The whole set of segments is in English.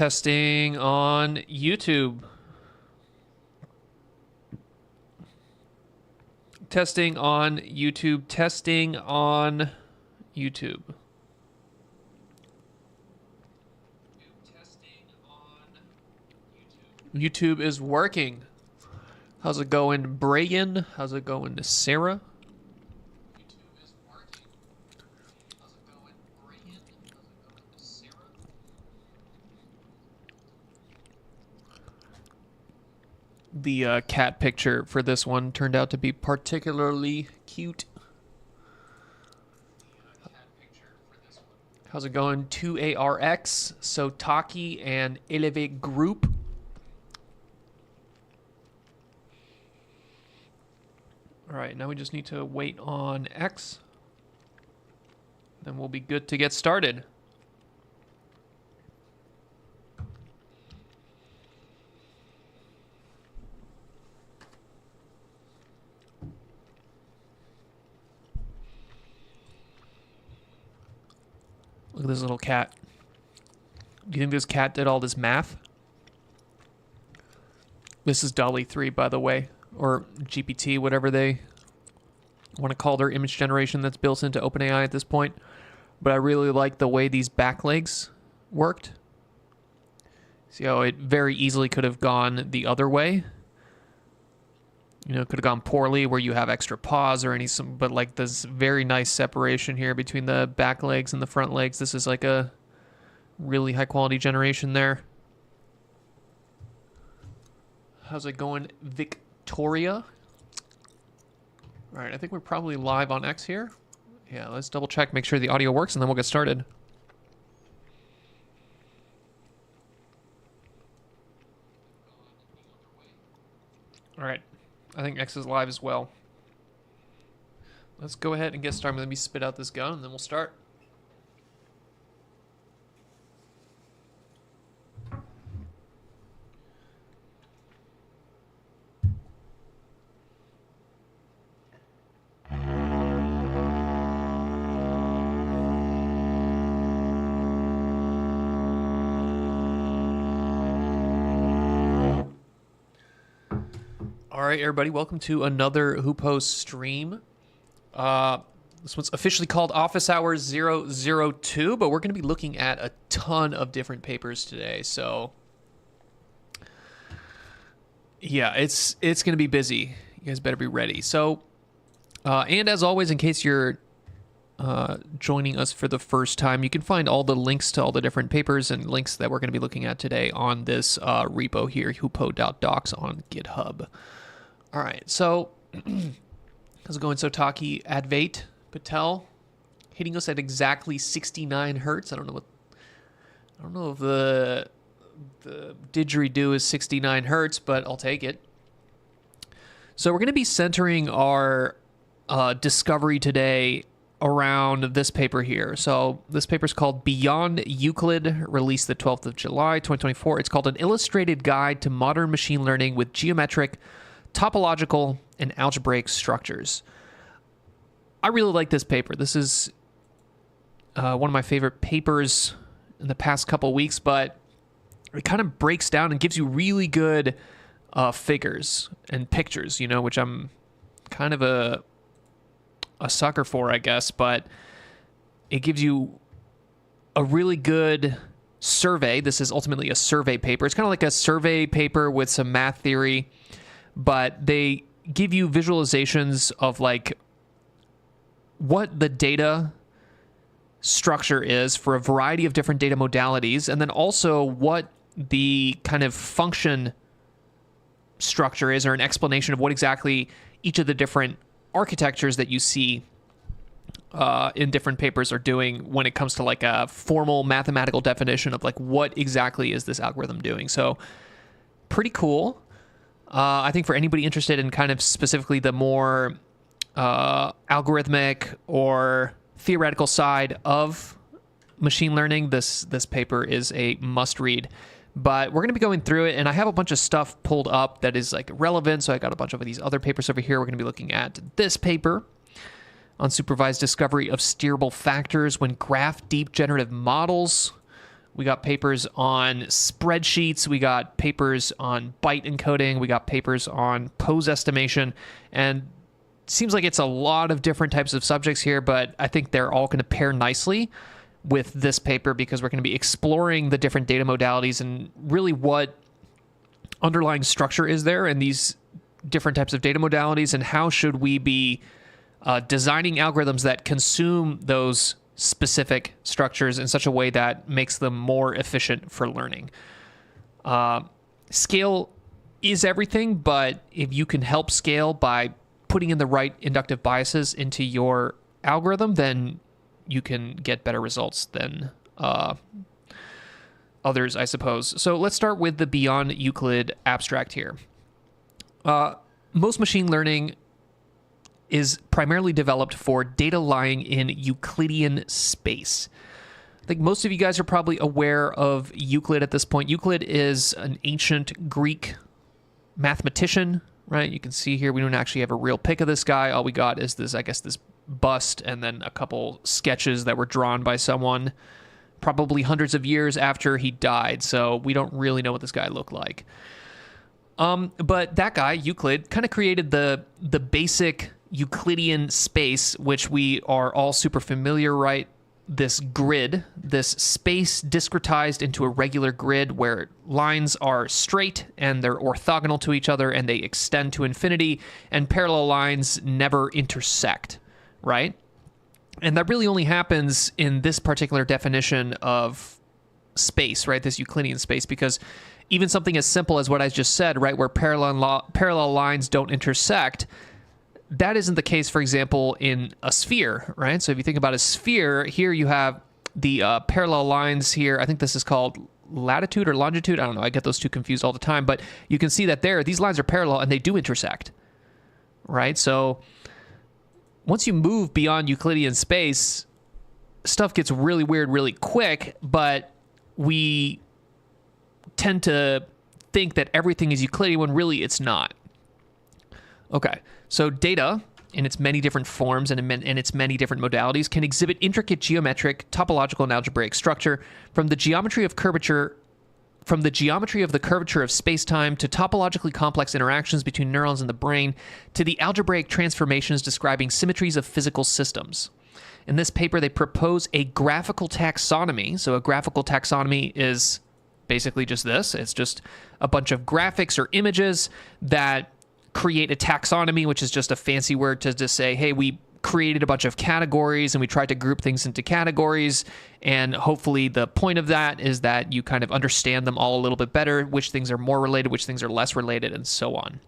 Testing on YouTube. Testing on YouTube. Testing on YouTube. YouTube is working. How's it going, Bragan? How's it going to Sarah? YouTube is working. How's it going, Bragan? How's it going to Sarah? The cat picture for this one turned out to be particularly cute. How's it going? 2ARX, Sotaki, and Elevate Group. All right, now we just need to wait on X. Then we'll be good to get started. Look at this little cat. Do you think this cat did all this math? This is DALL-E 3, by the way, or GPT, whatever they want to call their image generation that's built into OpenAI at this point. But I really like the way these back legs worked. See how it very easily could have gone the other way. You know, it could have gone poorly where you have extra paws or but like this very nice separation here between the back legs and the front legs. This is like a really high quality generation there. How's it going, Victoria? All right, I think we're probably live on X here. Yeah, let's double check, make sure the audio works, and then we'll get started. All right, I think X is live as well. Let's go ahead and get started. Let me spit out this gun, and then we'll start. All right, everybody, welcome to another Hoopo stream. This one's officially called Office Hours 002, but we're going to be looking at a ton of different papers today. So, yeah, it's going to be busy. You guys better be ready. So, and as always, in case you're joining us for the first time, you can find all the links to all the different papers and links that we're going to be looking at today on this repo here, hoopo.docs on GitHub. All right, so how's it going, Sotaki? Advait Patel hitting us at exactly 69 hertz. I don't know if the didgeridoo is 69 hertz, but I'll take it. So we're going to be centering our discovery today around this paper here. So this paper is called Beyond Euclid, released the 12th of July, 2024. It's called An Illustrated Guide to Modern Machine Learning with Geometric, Topological, and Algebraic Structures. I really like this paper. This is one of my favorite papers in the past couple weeks, but it kind of breaks down and gives you really good figures and pictures, you know, which I'm kind of a sucker for, I guess, but it gives you a really good survey. This is ultimately a survey paper. It's kind of like a survey paper with some math theory, but they give you visualizations of like what the data structure is for a variety of different data modalities, and then also what the kind of function structure is, or an explanation of what exactly each of the different architectures that you see in different papers are doing when it comes to like a formal mathematical definition of like what exactly is this algorithm doing. So pretty cool. I think for anybody interested in kind of specifically the more algorithmic or theoretical side of machine learning, this paper is a must read. But we're going to be going through it, and I have a bunch of stuff pulled up that is like relevant. So I got a bunch of these other papers over here. We're going to be looking at this paper, Unsupervised Discovery of Steerable Factors when Graph Deep Generative Models We got papers on spreadsheets. We got papers on byte encoding. We got papers on pose estimation. And it seems like it's a lot of different types of subjects here, but I think they're all going to pair nicely with this paper because we're going to be exploring the different data modalities and really what underlying structure is there in these different types of data modalities, and how should we be designing algorithms that consume those specific structures in such a way that makes them more efficient for learning. Scale is everything, but if you can help scale by putting in the right inductive biases into your algorithm, then you can get better results than others, I suppose. So let's start with the Beyond Euclid abstract here. Most machine learning is primarily developed for data lying in Euclidean space. I think most of you guys are probably aware of Euclid at this point. Euclid is an ancient Greek mathematician, right? You can see here we don't actually have a real pic of this guy. All we got is this, I guess, this bust and then a couple sketches that were drawn by someone probably hundreds of years after he died. So we don't really know what this guy looked like. But that guy, Euclid, kind of created the basic Euclidean space, which we are all super familiar, right? This grid, this space discretized into a regular grid where lines are straight and they're orthogonal to each other and they extend to infinity, and parallel lines never intersect, right? And that really only happens in this particular definition of space, right? This Euclidean space, because even something as simple as what I just said, right, where parallel lines don't intersect, that isn't the case, for example, in a sphere, right? So if you think about a sphere, here you have the parallel lines here. I think this is called latitude or longitude. I don't know. I get those two confused all the time. But you can see that there, these lines are parallel and they do intersect, right? So once you move beyond Euclidean space, stuff gets really weird really quick, but we tend to think that everything is Euclidean when really it's not. Okay, so data in its many different forms and in its many different modalities can exhibit intricate geometric, topological, and algebraic structure from the geometry of curvature, from the geometry of the curvature of space-time to topologically complex interactions between neurons in the brain to the algebraic transformations describing symmetries of physical systems. In this paper, they propose a graphical taxonomy. So a graphical taxonomy is basically just this. It's just a bunch of graphics or images that create a taxonomy, which is just a fancy word to just say, hey, we created a bunch of categories and we tried to group things into categories. And hopefully the point of that is that you kind of understand them all a little bit better, which things are more related, which things are less related, and so on.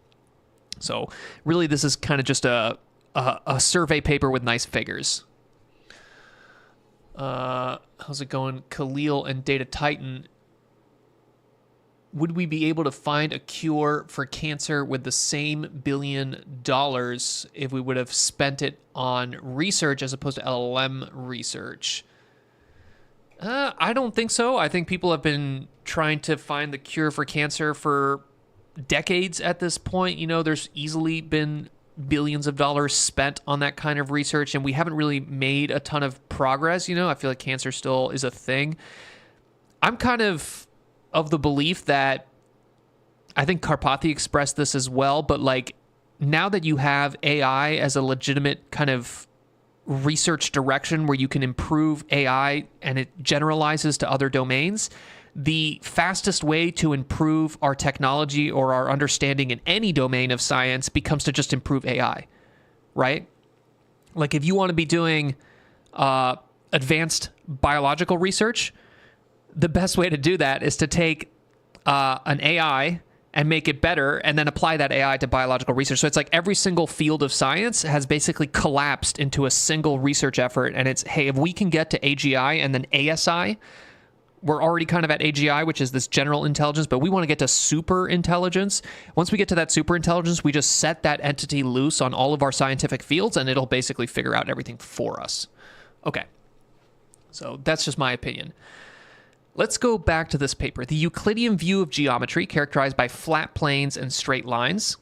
So really, this is kind of just a survey paper with nice figures. How's it going? Khalil and Data Titan. Would we be able to find a cure for cancer with the same $1 billion if we would have spent it on research as opposed to LLM research? I don't think so. I think people have been trying to find the cure for cancer for decades at this point. You know, there's easily been billions of dollars spent on that kind of research, and we haven't really made a ton of progress. You know, I feel like cancer still is a thing. I'm kind of the belief that, I think Karpathy expressed this as well, but like now that you have AI as a legitimate kind of research direction where you can improve AI and it generalizes to other domains, the fastest way to improve our technology or our understanding in any domain of science becomes to just improve AI, right? Like if you want to be doing advanced biological research, the best way to do that is to take an AI and make it better and then apply that AI to biological research. So it's like every single field of science has basically collapsed into a single research effort. And it's, hey, if we can get to AGI and then ASI, we're already kind of at AGI, which is this general intelligence, but we want to get to super intelligence. Once we get to that super intelligence, we just set that entity loose on all of our scientific fields and it'll basically figure out everything for us. Okay. So that's just my opinion. Let's go back to this paper. The Euclidean view of geometry, characterized by flat planes and straight lines,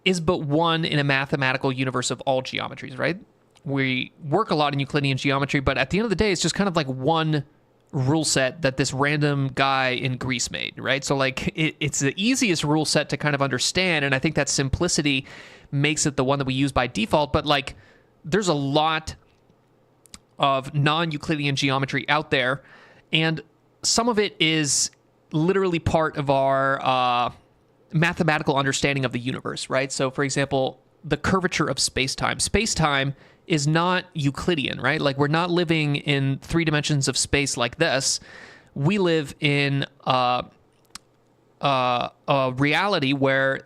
is but one in a mathematical universe of all geometries, right? We work a lot in Euclidean geometry, but at the end of the day, it's just kind of like one rule set that this random guy in Greece made, right? So like it's the easiest rule set to kind of understand, and I think that simplicity makes it the one that we use by default. But like there's a lot of non-Euclidean geometry out there, and some of it is literally part of our mathematical understanding of the universe, right? So for example, the curvature of space-time. Space-time is not Euclidean, right? Like we're not living in 3 dimensions of space like this. We live in a reality where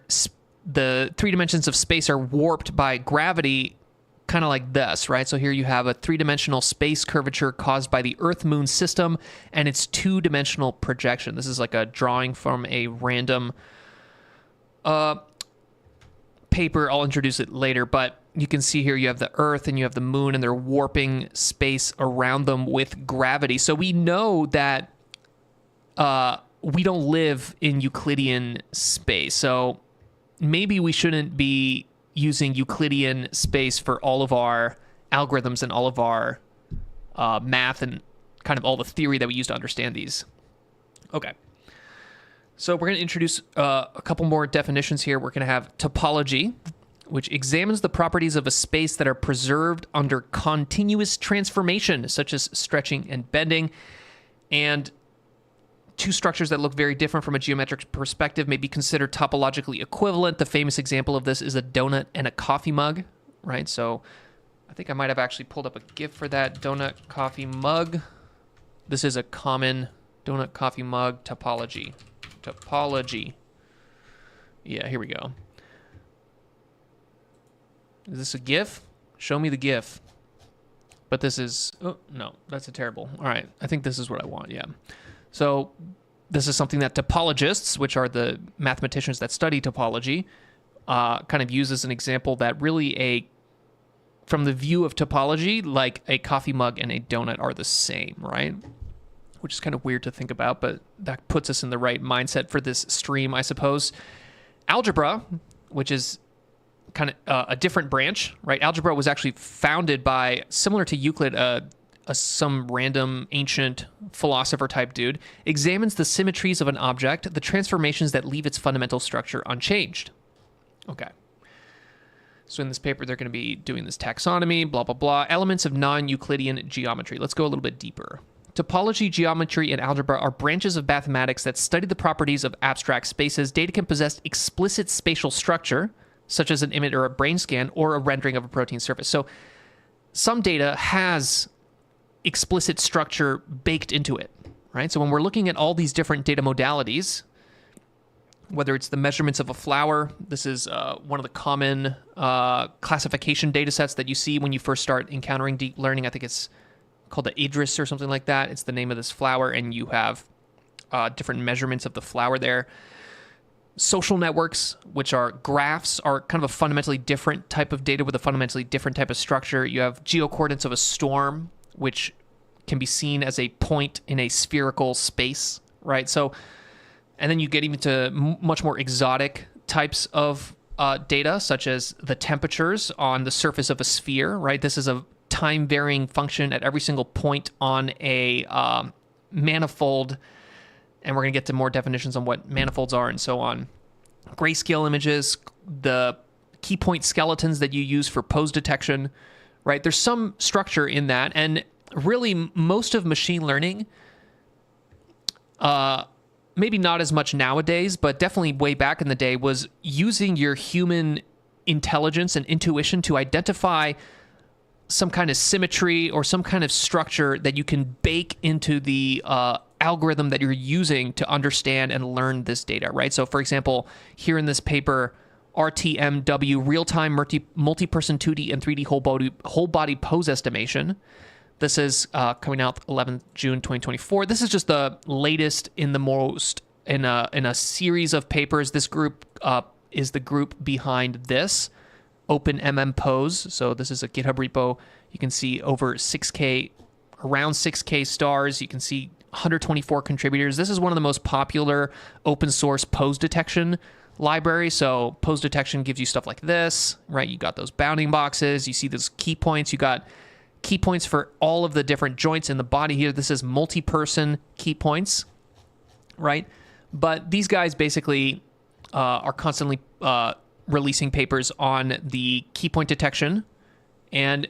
the 3 dimensions of space are warped by gravity, kind of like this, right? So here you have a 3-dimensional space curvature caused by the Earth-Moon system and its 2-dimensional projection. This is like a drawing from a random paper. I'll introduce it later, but you can see here you have the Earth and you have the Moon, and they're warping space around them with gravity. So we know that we don't live in Euclidean space. So maybe we shouldn't be using Euclidean space for all of our algorithms and all of our math and kind of all the theory that we use to understand these. Okay. So we're going to introduce a couple more definitions here. We're going to have topology, which examines the properties of a space that are preserved under continuous transformation, such as stretching and bending. And two structures that look very different from a geometric perspective may be considered topologically equivalent. The famous example of this is a donut and a coffee mug, right? So I think I might have actually pulled up a GIF for that donut coffee mug. This is a common donut coffee mug topology. Topology. Yeah, here we go. Is this a GIF? Show me the GIF. But this is... Oh, no, that's a terrible. All right, I think this is what I want, yeah. So this is something that topologists, which are the mathematicians that study topology, kind of use as an example that really from the view of topology, like a coffee mug and a donut are the same, right? Which is kind of weird to think about, but that puts us in the right mindset for this stream, I suppose. Algebra, which is kind of a different branch, right? Algebra was actually founded by, similar to Euclid, some random ancient philosopher type dude, examines the symmetries of an object, the transformations that leave its fundamental structure unchanged. Okay. So in this paper, they're going to be doing this taxonomy, blah, blah, blah, elements of non-Euclidean geometry. Let's go a little bit deeper. Topology, geometry, and algebra are branches of mathematics that study the properties of abstract spaces. Data can possess explicit spatial structure, such as an image or a brain scan, or a rendering of a protein surface. So some data has explicit structure baked into it, right? So when we're looking at all these different data modalities, whether it's the measurements of a flower, this is one of the common classification data sets that you see when you first start encountering deep learning. I think it's called the Idris or something like that. It's the name of this flower, and you have different measurements of the flower there. Social networks, which are graphs, are kind of a fundamentally different type of data with a fundamentally different type of structure. You have geocoordinates of a storm, which can be seen as a point in a spherical space, right? So, and then you get even to much more exotic types of data, such as the temperatures on the surface of a sphere, right? This is a time-varying function at every single point on a manifold, and we're going to get to more definitions on what manifolds are and so on. Grayscale images, the key point skeletons that you use for pose detection, right? There's some structure in that, and really most of machine learning, maybe not as much nowadays, but definitely way back in the day, was using your human intelligence and intuition to identify some kind of symmetry or some kind of structure that you can bake into the algorithm that you're using to understand and learn this data, right? So for example, here in this paper, RTMW, real-time multi-person 2D and 3D whole body pose estimation. This is coming out 11th June 2024. This is just the latest in a series of papers. This group is the group behind this OpenMM pose. So this is a GitHub repo. You can see over 6K, around 6K stars. You can see 124 contributors. This is one of the most popular open source pose detection libraries. So pose detection gives you stuff like this, right? You got those bounding boxes. You see those key points. You got key points for all of the different joints in the body here. This is multi-person key points, right? But these guys basically are constantly releasing papers on the key point detection, and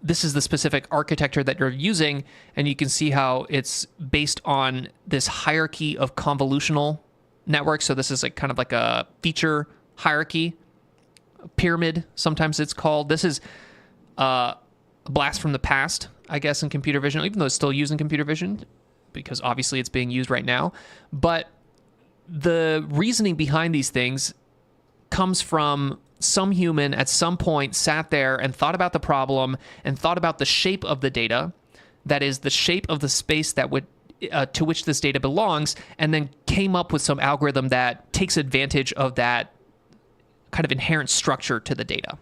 this is the specific architecture that you're using, and you can see how it's based on this hierarchy of convolutional networks. So this is like kind of like a feature hierarchy, pyramid, sometimes it's called. This is a blast from the past, I guess, in computer vision, even though it's still used in computer vision, because obviously it's being used right now. But the reasoning behind these things comes from some human at some point sat there and thought about the problem and thought about the shape of the data, that is the shape of the space that would to which this data belongs, and then came up with some algorithm that takes advantage of that kind of inherent structure to the data.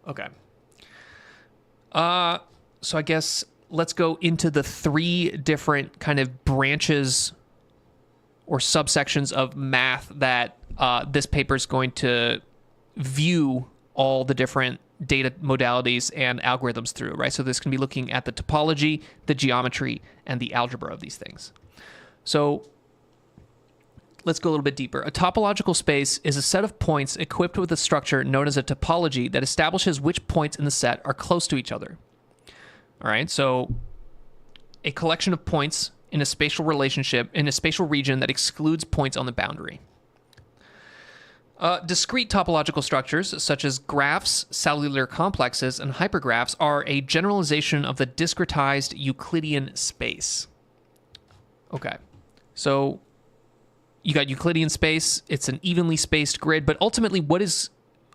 Okay. So I guess let's go into the 3 different kind of branches or subsections of math that this paper is going to view all the different data modalities and algorithms through, right? So this can be looking at the topology, the geometry, and the algebra of these things. So let's go a little bit deeper. A topological space is a set of points equipped with a structure known as a topology that establishes which points in the set are close to each other. All right, so a collection of points in a spatial relationship, in a spatial region that excludes points on the boundary. Discrete topological structures, such as graphs, cellular complexes, and hypergraphs, are a generalization of the discretized Euclidean space. Okay, so you got Euclidean space. It's an evenly spaced grid, but ultimately what is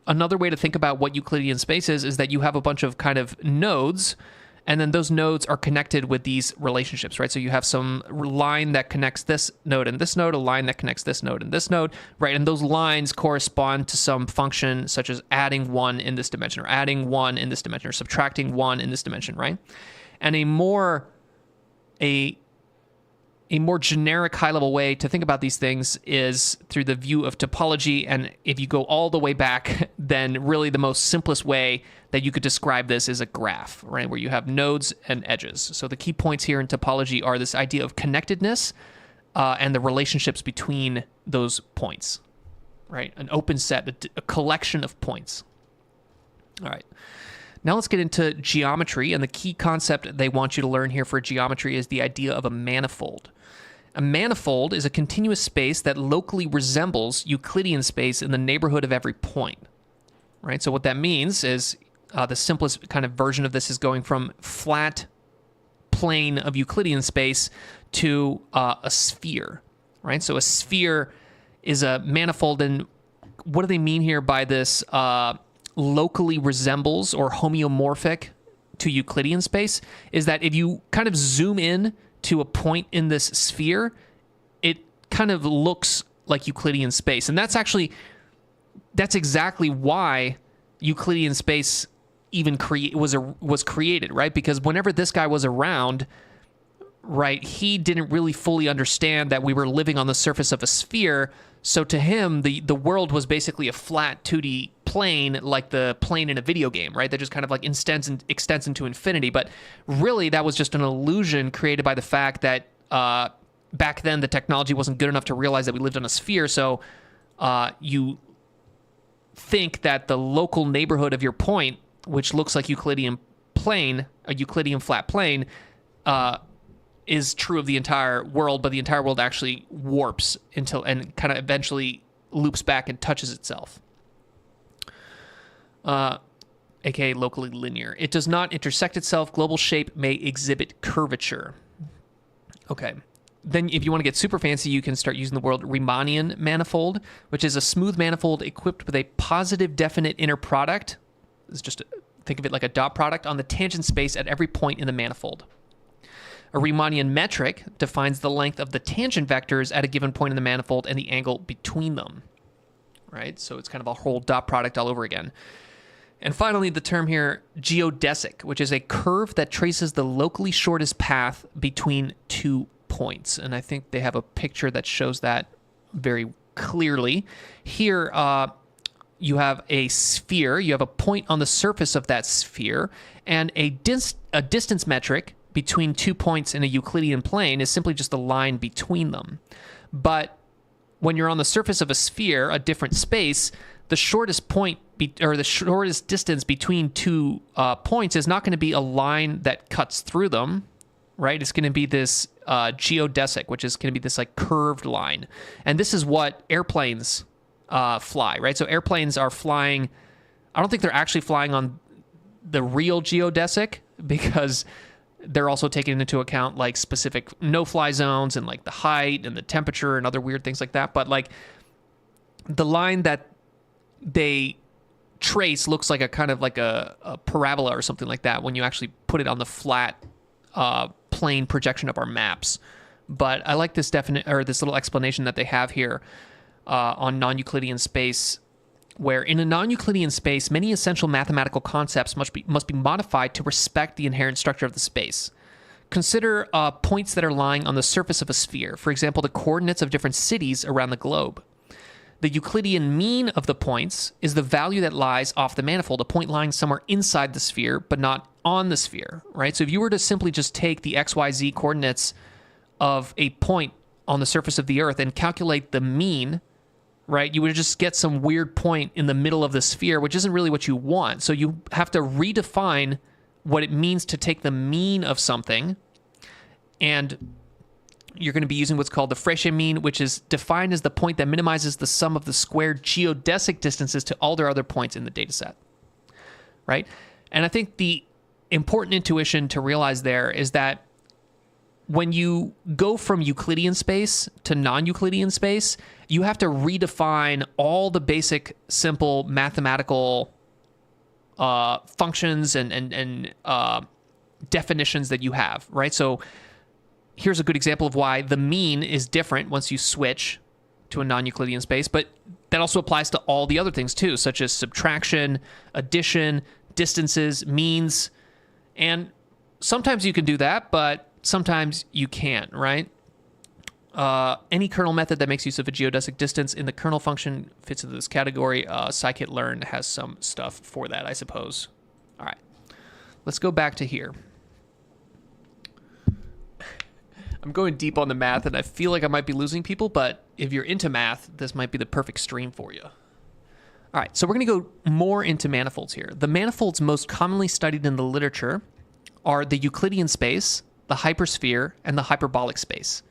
another way to think about what Euclidean space is that you have a bunch of kind of nodes, and then those nodes are connected with these relationships, right? So you have some line that connects this node and this node, a line that connects this node and this node, right? And those lines correspond to some function such as adding 1 in this dimension, or adding 1 in this dimension, or subtracting 1 in this dimension, right? And a more generic high-level way to think about these things is through the view of topology. And if you go all the way back, then really the most simplest way that you could describe this is a graph, right, where you have nodes and edges. So the key points here in topology are this idea of connectedness and the relationships between those points, right? An open set, a collection of points. All right. Now let's get into geometry, and the key concept they want you to learn here for geometry is the idea of a manifold. A manifold is a continuous space that locally resembles Euclidean space in the neighborhood of every point, right? So what that means is the simplest kind of version of this is going from flat plane of Euclidean space to a sphere, right? So a sphere is a manifold, and what do they mean here by this locally resembles or homeomorphic to Euclidean space is that if you kind of zoom in to a point in this sphere, it kind of looks like Euclidean space. And that's exactly why Euclidean space even was created, right? Because whenever this guy was around, right, he didn't really fully understand that we were living on the surface of a sphere. So to him, the world was basically a flat 2D plane, like the plane in a video game, right? That just kind of like extends into infinity. But really, that was just an illusion created by the fact that back then the technology wasn't good enough to realize that we lived on a sphere. So you think that the local neighborhood of your point, which looks like Euclidean plane, a Euclidean flat plane, is true of the entire world, but the entire world actually warps and kind of eventually loops back and touches itself. AKA locally linear. It does not intersect itself. Global shape may exhibit curvature. Okay. Then if you want to get super fancy, you can start using the word Riemannian manifold, which is a smooth manifold equipped with a positive definite inner product. It's just think of it like a dot product on the tangent space at every point in the manifold. A Riemannian metric defines the length of the tangent vectors at a given point in the manifold and the angle between them, right? So it's kind of a whole dot product all over again. And finally, the term here, geodesic, which is a curve that traces the locally shortest path between 2 points. And I think they have a picture that shows that very clearly. Here, you have a sphere, you have a point on the surface of that sphere, and a distance metric between 2 points in a Euclidean plane is simply just a line between them. But when you're on the surface of a sphere, a different space, the shortest point or the shortest distance between 2 points is not going to be a line that cuts through them, right? It's going to be this geodesic, which is going to be this like curved line. And this is what airplanes fly, right? So airplanes are flying, I don't think they're actually flying on the real geodesic, because they're also taking into account like specific no-fly zones and like the height and the temperature and other weird things like that. But like the line that they trace looks like a kind of like a parabola or something like that when you actually put it on the flat plane projection of our maps. But I like this this little explanation that they have here on non-Euclidean space, where in a non-Euclidean space, many essential mathematical concepts must be modified to respect the inherent structure of the space. Consider points that are lying on the surface of a sphere, for example, the coordinates of different cities around the globe. The Euclidean mean of the points is the value that lies off the manifold, a point lying somewhere inside the sphere, but not on the sphere, right? So if you were to simply just take the XYZ coordinates of a point on the surface of the Earth and calculate the mean, right, you would just get some weird point in the middle of the sphere, which isn't really what you want. So you have to redefine what it means to take the mean of something, and you're going to be using what's called the Fréchet mean, which is defined as the point that minimizes the sum of the squared geodesic distances to all their other points in the data set, right? And I think the important intuition to realize there is that when you go from Euclidean space to non-Euclidean space, you have to redefine all the basic, simple mathematical functions and definitions that you have, right? So here's a good example of why the mean is different once you switch to a non-Euclidean space, but that also applies to all the other things too, such as subtraction, addition, distances, means, and sometimes you can do that, but sometimes you can't, right? Any kernel method that makes use of a geodesic distance in the kernel function fits into this category. Scikit-learn has some stuff for that, I suppose. All right, let's go back to here. I'm going deep on the math, and I feel like I might be losing people, but if you're into math, this might be the perfect stream for you. All right, so we're going to go more into manifolds here. The manifolds most commonly studied in the literature are the Euclidean space, the hypersphere, and the hyperbolic space.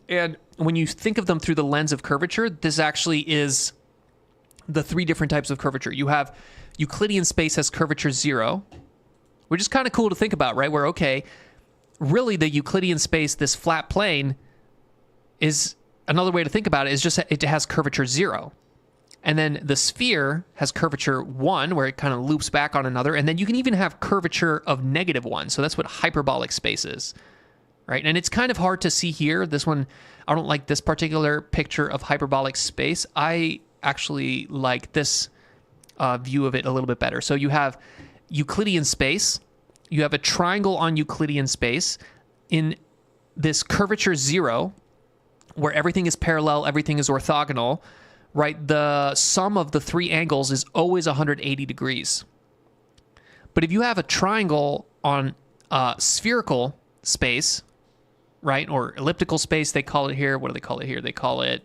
And when you think of them through the lens of curvature, this actually is the 3 different types of curvature. You have Euclidean space has curvature 0, which is kind of cool to think about, right? Where, okay, really the Euclidean space, this flat plane, is another way to think about it is just it has curvature 0. And then the sphere has curvature 1, where it kind of loops back on another. And then you can even have curvature of -1. So that's what hyperbolic space is, right? And it's kind of hard to see here. This one, I don't like this particular picture of hyperbolic space. I actually like this view of it a little bit better. So you have Euclidean space. You have a triangle on Euclidean space in this curvature 0, where everything is parallel, everything is orthogonal, right? The sum of the 3 angles is always 180 degrees. But if you have a triangle on spherical space, right, or elliptical space, they call it here. What do they call it here? They call it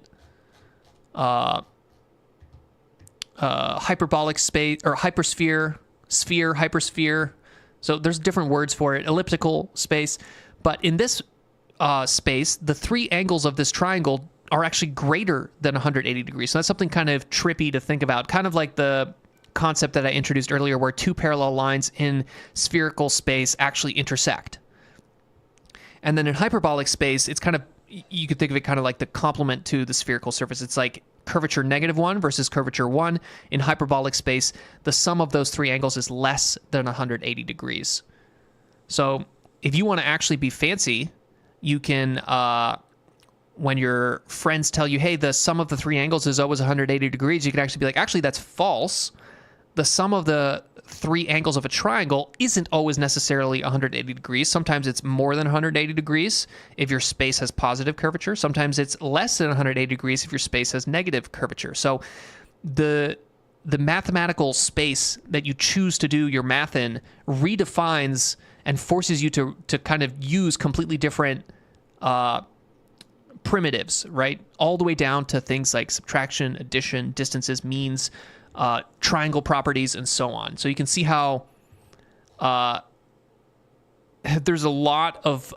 hyperbolic space, or hypersphere, sphere, hypersphere. So there's different words for it, elliptical space. But in this space, the 3 angles of this triangle are actually greater than 180 degrees. So that's something kind of trippy to think about, kind of like the concept that I introduced earlier, where 2 parallel lines in spherical space actually intersect. And then in hyperbolic space, it's kind of, you could think of it kind of like the complement to the spherical surface. It's like curvature -1 versus curvature 1. In hyperbolic space, the sum of those 3 angles is less than 180 degrees. So if you want to actually be fancy, you can, when your friends tell you, hey, the sum of the 3 angles is always 180 degrees, you can actually be like, actually, that's false. The sum of the 3 angles of a triangle isn't always necessarily 180 degrees. Sometimes it's more than 180 degrees if your space has positive curvature. Sometimes it's less than 180 degrees if your space has negative curvature. So the mathematical space that you choose to do your math in redefines and forces you to kind of use completely different primitives, right? All the way down to things like subtraction, addition, distances, means, triangle properties, and so on. So you can see how there's a lot of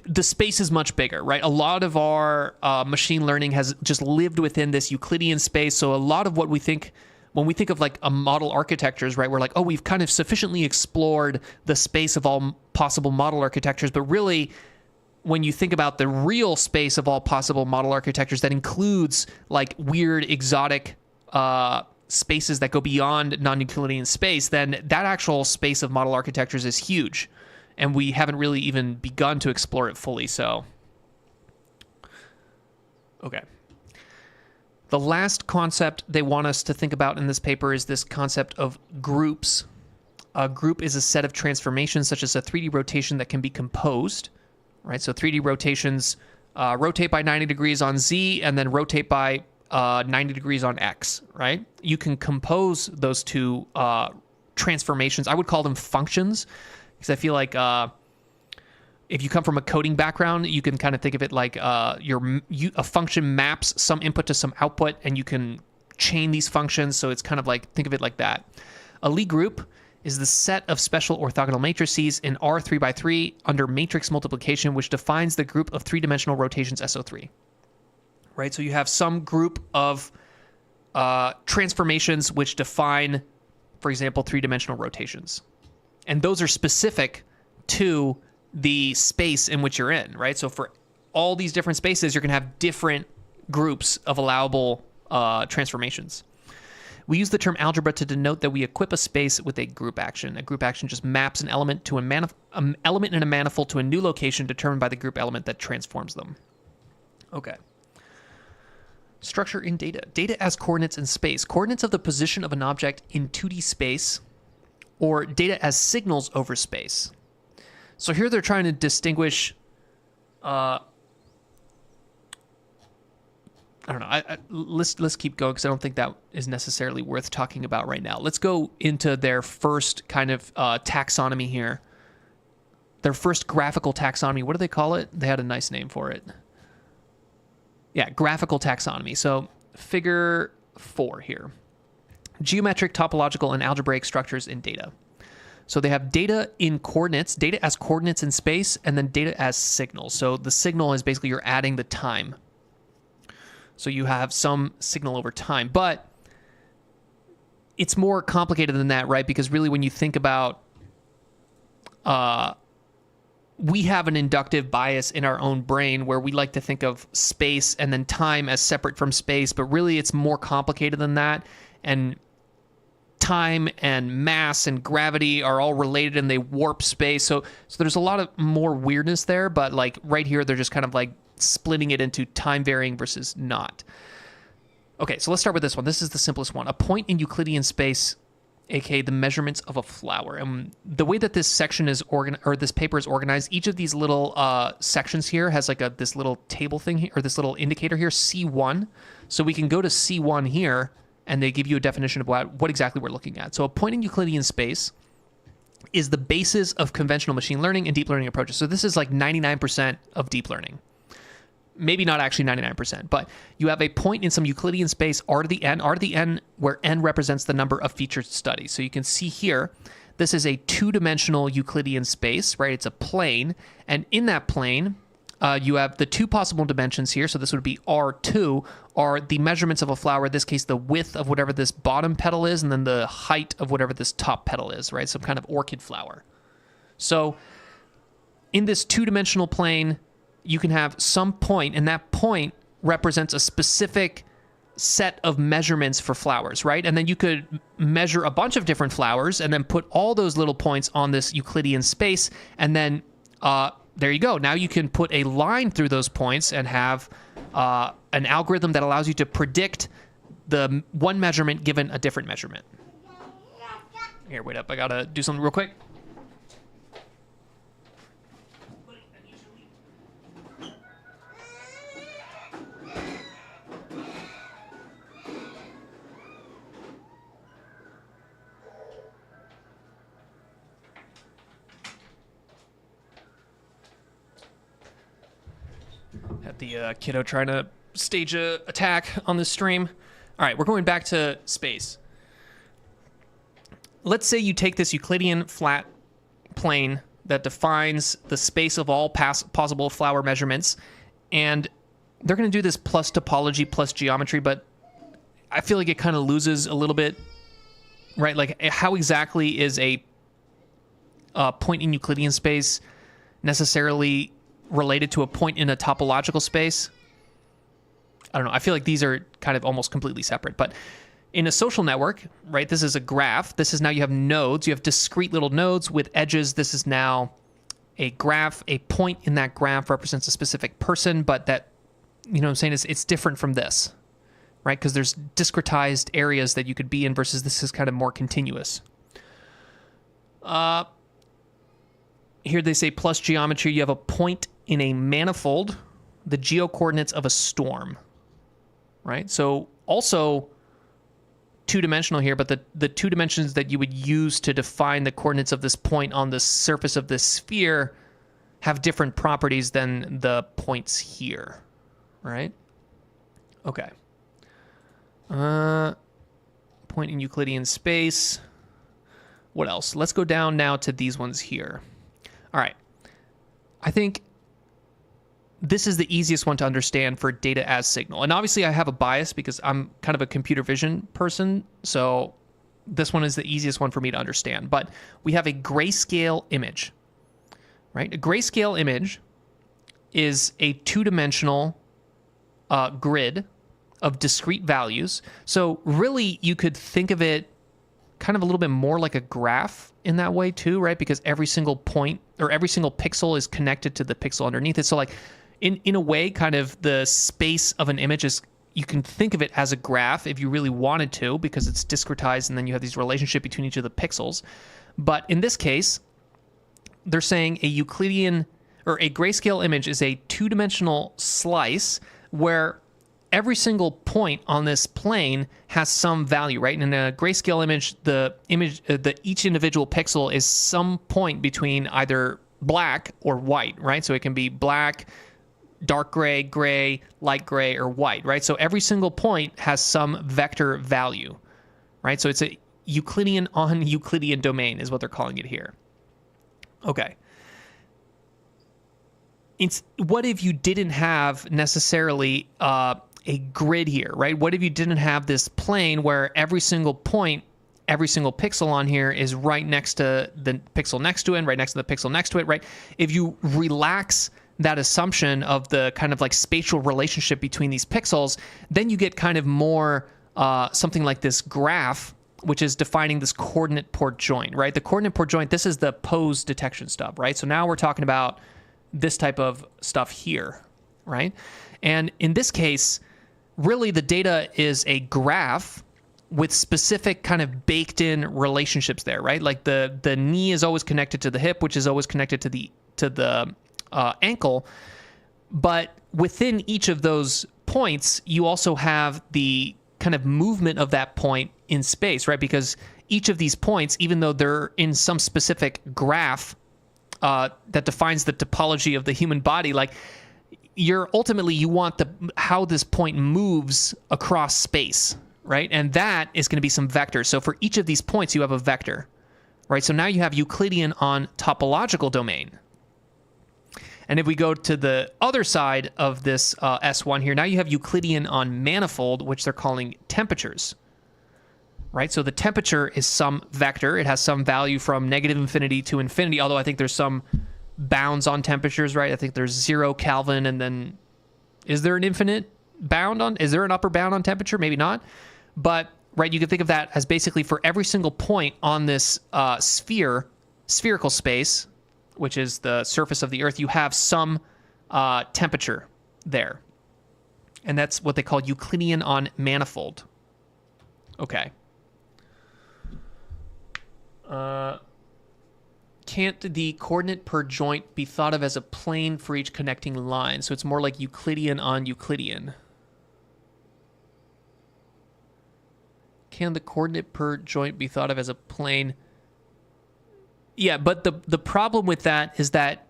the space is much bigger, right? A lot of our machine learning has just lived within this Euclidean space. So a lot of what we think, when we think of like a model architectures, right, we're like, oh, we've kind of sufficiently explored the space of all possible model architectures. But really, when you think about the real space of all possible model architectures, that includes like weird, exotic spaces that go beyond non-Euclidean space, then that actual space of model architectures is huge. And we haven't really even begun to explore it fully, so. Okay. The last concept they want us to think about in this paper is this concept of groups. A group is a set of transformations, such as a 3D rotation that can be composed, right? So 3D rotations rotate by 90 degrees on Z and then rotate by 90 degrees on X, right? You can compose those two transformations. I would call them functions, because I feel like if you come from a coding background, you can kind of think of it like a function maps some input to some output, and you can chain these functions. So it's kind of like, think of it like that. A Lie group is the set of special orthogonal matrices in R3x3 under matrix multiplication, which defines the group of three-dimensional rotations SO3. Right? So you have some group of transformations which define, for example, three-dimensional rotations. And those are specific to the space in which you're in, right? So for all these different spaces, you're going to have different groups of allowable transformations. We use the term algebra to denote that we equip a space with a group action. A group action just maps an element to an element in a manifold to a new location determined by the group element that transforms them. Okay. Structure in data. Data as coordinates in space. Coordinates of the position of an object in 2D space, or data as signals over space. So here they're trying to distinguish, I don't know, let's keep going because I don't think that is necessarily worth talking about right now. Let's go into their first kind of taxonomy here. Their first graphical taxonomy. What do they call it? They had a nice name for it. Yeah, graphical taxonomy. So figure 4 here. Geometric, topological, and algebraic structures in data. So they have data in coordinates, data as coordinates in space, and then data as signals. So the signal is basically you're adding the time. So you have some signal over time. But it's more complicated than that, right? Because really when you think about, we have an inductive bias in our own brain where we like to think of space and then time as separate from space, but really it's more complicated than that. And time and mass and gravity are all related and they warp space. So there's a lot of more weirdness there, but like right here, they're just kind of like splitting it into time varying versus not. Okay, so let's start with this one. This is the simplest one. A point in Euclidean space, aka the measurements of a flower. And the way that this section is this paper is organized, each of these little sections here has like this little table thing here, or this little indicator here, C1. So we can go to C1 here, and they give you a definition of what exactly we're looking at. So a point in Euclidean space is the basis of conventional machine learning and deep learning approaches. So this is like 99% of deep learning. Maybe not actually 99%, but you have a point in some Euclidean space, R to the n, where n represents the number of featured studies. So you can see here, this is a two-dimensional Euclidean space, right? It's a plane, and in that plane, you have the two possible dimensions here. So this would be R2, are the measurements of a flower, in this case, the width of whatever this bottom petal is, and then the height of whatever this top petal is, right? Some kind of orchid flower. So in this two-dimensional plane, you can have some point, and that point represents a specific set of measurements for flowers, right? And then you could measure a bunch of different flowers and then put all those little points on this Euclidean space, and then there you go. Now you can put a line through those points and have an algorithm that allows you to predict the one measurement given a different measurement. Here, wait up. I gotta do something real quick. Had the kiddo trying to stage a attack on this stream. All right, we're going back to space. Let's say you take this Euclidean flat plane that defines the space of all possible flower measurements, and they're going to do this plus topology plus geometry, but I feel like it kind of loses a little bit, right? Like, how exactly is a point in Euclidean space necessarily related to a point in a topological space? I don't know. I feel like these are kind of almost completely separate. But in a social network, right, this is a graph. This is now you have nodes. You have discrete little nodes with edges. This is now a graph. A point in that graph represents a specific person, but that, you know what I'm saying, it's different from this, right? Because there's discretized areas that you could be in versus this is kind of more continuous. Here they say plus geometry. You have a point in a manifold, the geocoordinates of a storm, right? So also two-dimensional here, but the two dimensions that you would use to define the coordinates of this point on the surface of this sphere have different properties than the points here, right? Okay. Point in Euclidean space. What else? Let's go down now to these ones here. All right. I think this is the easiest one to understand for data as signal. And obviously I have a bias because I'm kind of a computer vision person, so this one is the easiest one for me to understand. But we have a grayscale image, right? A grayscale image is a two-dimensional grid of discrete values. So really you could think of it kind of a little bit more like a graph in that way too, right? Because every single point or every single pixel is connected to the pixel underneath it. So like in a way, kind of the space of an image is, you can think of it as a graph if you really wanted to, because it's discretized and then you have these relationship between each of the pixels. But in this case, they're saying a Euclidean or a grayscale image is a two-dimensional slice where every single point on this plane has some value, right? And in a grayscale image, each individual pixel is some point between either black or white, right? So it can be black, dark gray, gray, light gray, or white, right? So every single point has some vector value, right? So it's a Euclidean on Euclidean domain is what they're calling it here. Okay. What if you didn't have necessarily a grid here, right? What if you didn't have this plane where every single point, every single pixel on here is right next to the pixel next to it, and right next to the pixel next to it, right? If you relax that assumption of the kind of like spatial relationship between these pixels, then you get kind of more something like this graph, which is defining this coordinate port joint, right? The coordinate port joint, this is the pose detection stuff, right? So now we're talking about this type of stuff here, right? And in this case, really the data is a graph with specific kind of baked in relationships there, right? Like the knee is always connected to the hip, which is always connected to the ankle. But within each of those points, you also have the kind of movement of that point in space, right? Because each of these points, even though they're in some specific graph that defines the topology of the human body, like you want how this point moves across space, right? And that is going to be some vectors. So for each of these points, you have a vector, right? So now you have Euclidean on topological domain. And if we go to the other side of this S1 here, now you have Euclidean on manifold, which they're calling temperatures, right? So the temperature is some vector. It has some value from negative infinity to infinity, although I think there's some bounds on temperatures, right? I think there's 0 Kelvin, and then is there an infinite bound on, is there an upper bound on temperature? Maybe not. But, right, you can think of that as basically for every single point on this spherical space, which is the surface of the Earth, you have some temperature there. And that's what they call Euclidean on manifold. Okay. Can't the coordinate per joint be thought of as a plane for each connecting line? So it's more like Euclidean on Euclidean. Can the coordinate per joint be thought of as a plane? Yeah, but the problem with that is that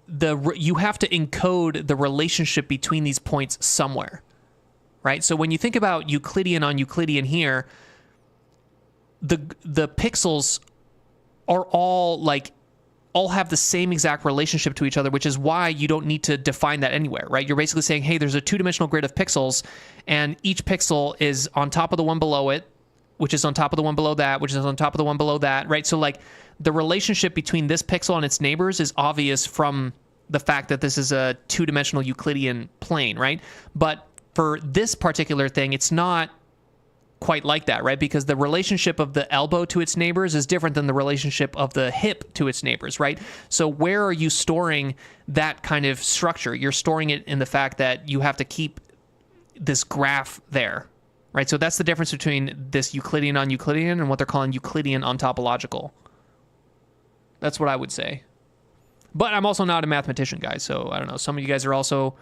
you have to encode the relationship between these points somewhere, right? So when you think about Euclidean on Euclidean here, the pixels are all have the same exact relationship to each other, which is why you don't need to define that anywhere, right? You're basically saying, hey, there's a two-dimensional grid of pixels, and each pixel is on top of the one below it, which is on top of the one below that, which is on top of the one below that, right? So like the relationship between this pixel and its neighbors is obvious from the fact that this is a two-dimensional Euclidean plane, right? But for this particular thing, it's not quite like that, right? Because the relationship of the elbow to its neighbors is different than the relationship of the hip to its neighbors, right? So where are you storing that kind of structure? You're storing it in the fact that you have to keep this graph there, right? So that's the difference between this Euclidean on Euclidean and what they're calling Euclidean on topological. That's what I would say. But I'm also not a mathematician, guys, so I don't know. Some of you guys are also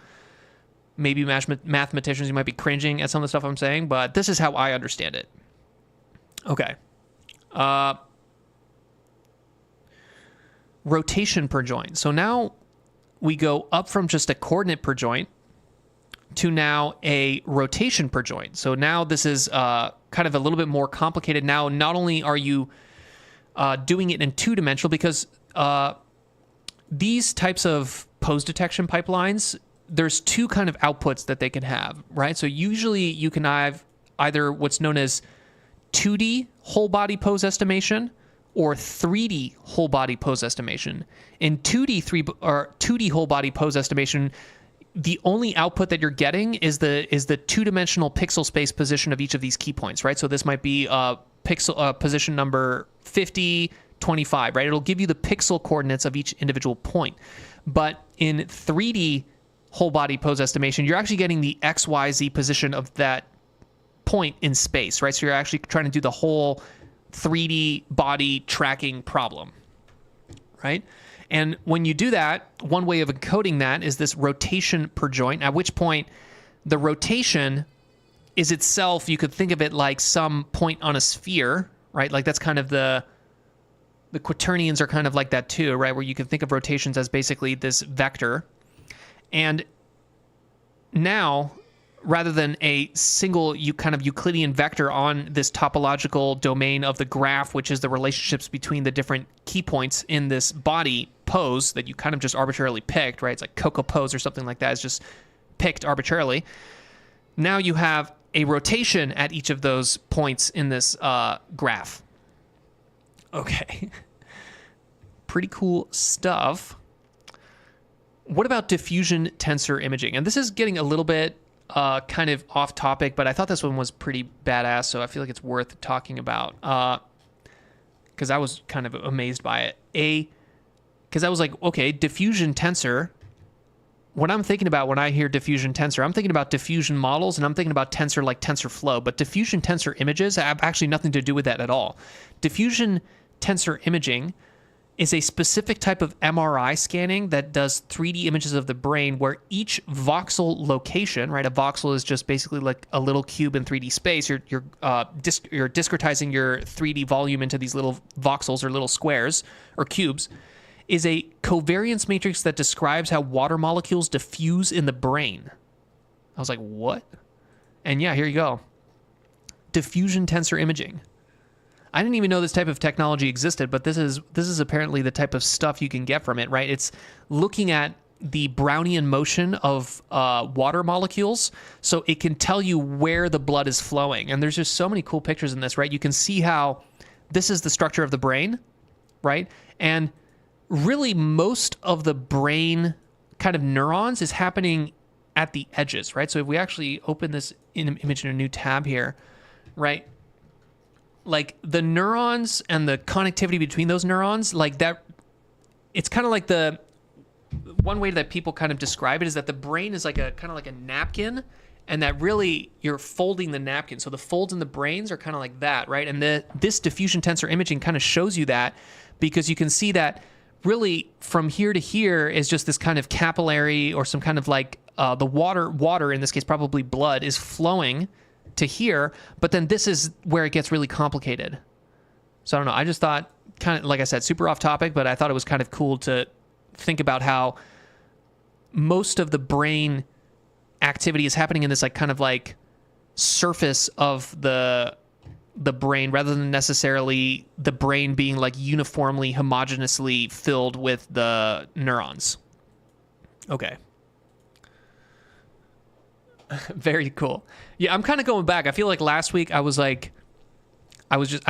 maybe mathematicians. You might be cringing at some of the stuff I'm saying, but this is how I understand it. Okay. Rotation per joint. So now we go up from just a coordinate per joint to now a rotation per joint. So now this is kind of a little bit more complicated. Now, not only are you doing it in two-dimensional, because these types of pose detection pipelines, there's two kind of outputs that they can have, right? So usually you can have either what's known as 2D whole body pose estimation or 3D whole body pose estimation. In 2D whole body pose estimation, the only output that you're getting is the two-dimensional pixel space position of each of these key points, right? So this might be pixel position number 50, 25, right? It'll give you the pixel coordinates of each individual point. But in 3D whole body pose estimation, you're actually getting the X, Y, Z position of that point in space, right? So you're actually trying to do the whole 3D body tracking problem, right? And when you do that, one way of encoding that is this rotation per joint, at which point the rotation is itself, you could think of it like some point on a sphere, right? Like that's kind of the quaternions are kind of like that too, right? Where you can think of rotations as basically this vector. And now, rather than a single kind of Euclidean vector on this topological domain of the graph, which is the relationships between the different key points in this body pose that you kind of just arbitrarily picked, right? It's like Coco pose or something like that. It's just picked arbitrarily. Now you have a rotation at each of those points in this graph. Okay. Pretty cool stuff. What about diffusion tensor imaging? And this is getting a little bit kind of off topic, but I thought this one was pretty badass, so I feel like it's worth talking about because I was kind of amazed by it. Because I was like, okay, diffusion tensor. What I'm thinking about when I hear diffusion tensor, I'm thinking about diffusion models, and I'm thinking about tensor like TensorFlow, but diffusion tensor images have actually nothing to do with that at all. Diffusion tensor imaging is a specific type of MRI scanning that does 3D images of the brain where each voxel location, right? A voxel is just basically like a little cube in 3D space. You're discretizing your 3D volume into these little voxels or little squares or cubes, is a covariance matrix that describes how water molecules diffuse in the brain. I was like, what? And yeah, here you go. Diffusion tensor imaging. I didn't even know this type of technology existed, but this is apparently the type of stuff you can get from it, right? It's looking at the Brownian motion of water molecules, so it can tell you where the blood is flowing. And there's just so many cool pictures in this, right? You can see how this is the structure of the brain, right? And really most of the brain kind of neurons is happening at the edges, right? So if we actually open this image in a new tab here, right? Like the neurons and the connectivity between those neurons, like that, it's kind of like the one way that people kind of describe it is that the brain is like a kind of like a napkin, and that really you're folding the napkin. So the folds in the brains are kind of like that, right? And this diffusion tensor imaging kind of shows you that, because you can see that really from here to here is just this kind of capillary or some kind of like the water in this case, probably blood, is flowing to here, but then this is where it gets really complicated. So I don't know, I just thought, kind of like I said, super off topic, but I thought it was kind of cool to think about how most of the brain activity is happening in this like kind of like surface of the brain rather than necessarily the brain being like uniformly homogeneously filled with the neurons. Okay. Very cool. Yeah, I'm kind of going back. I feel like last week I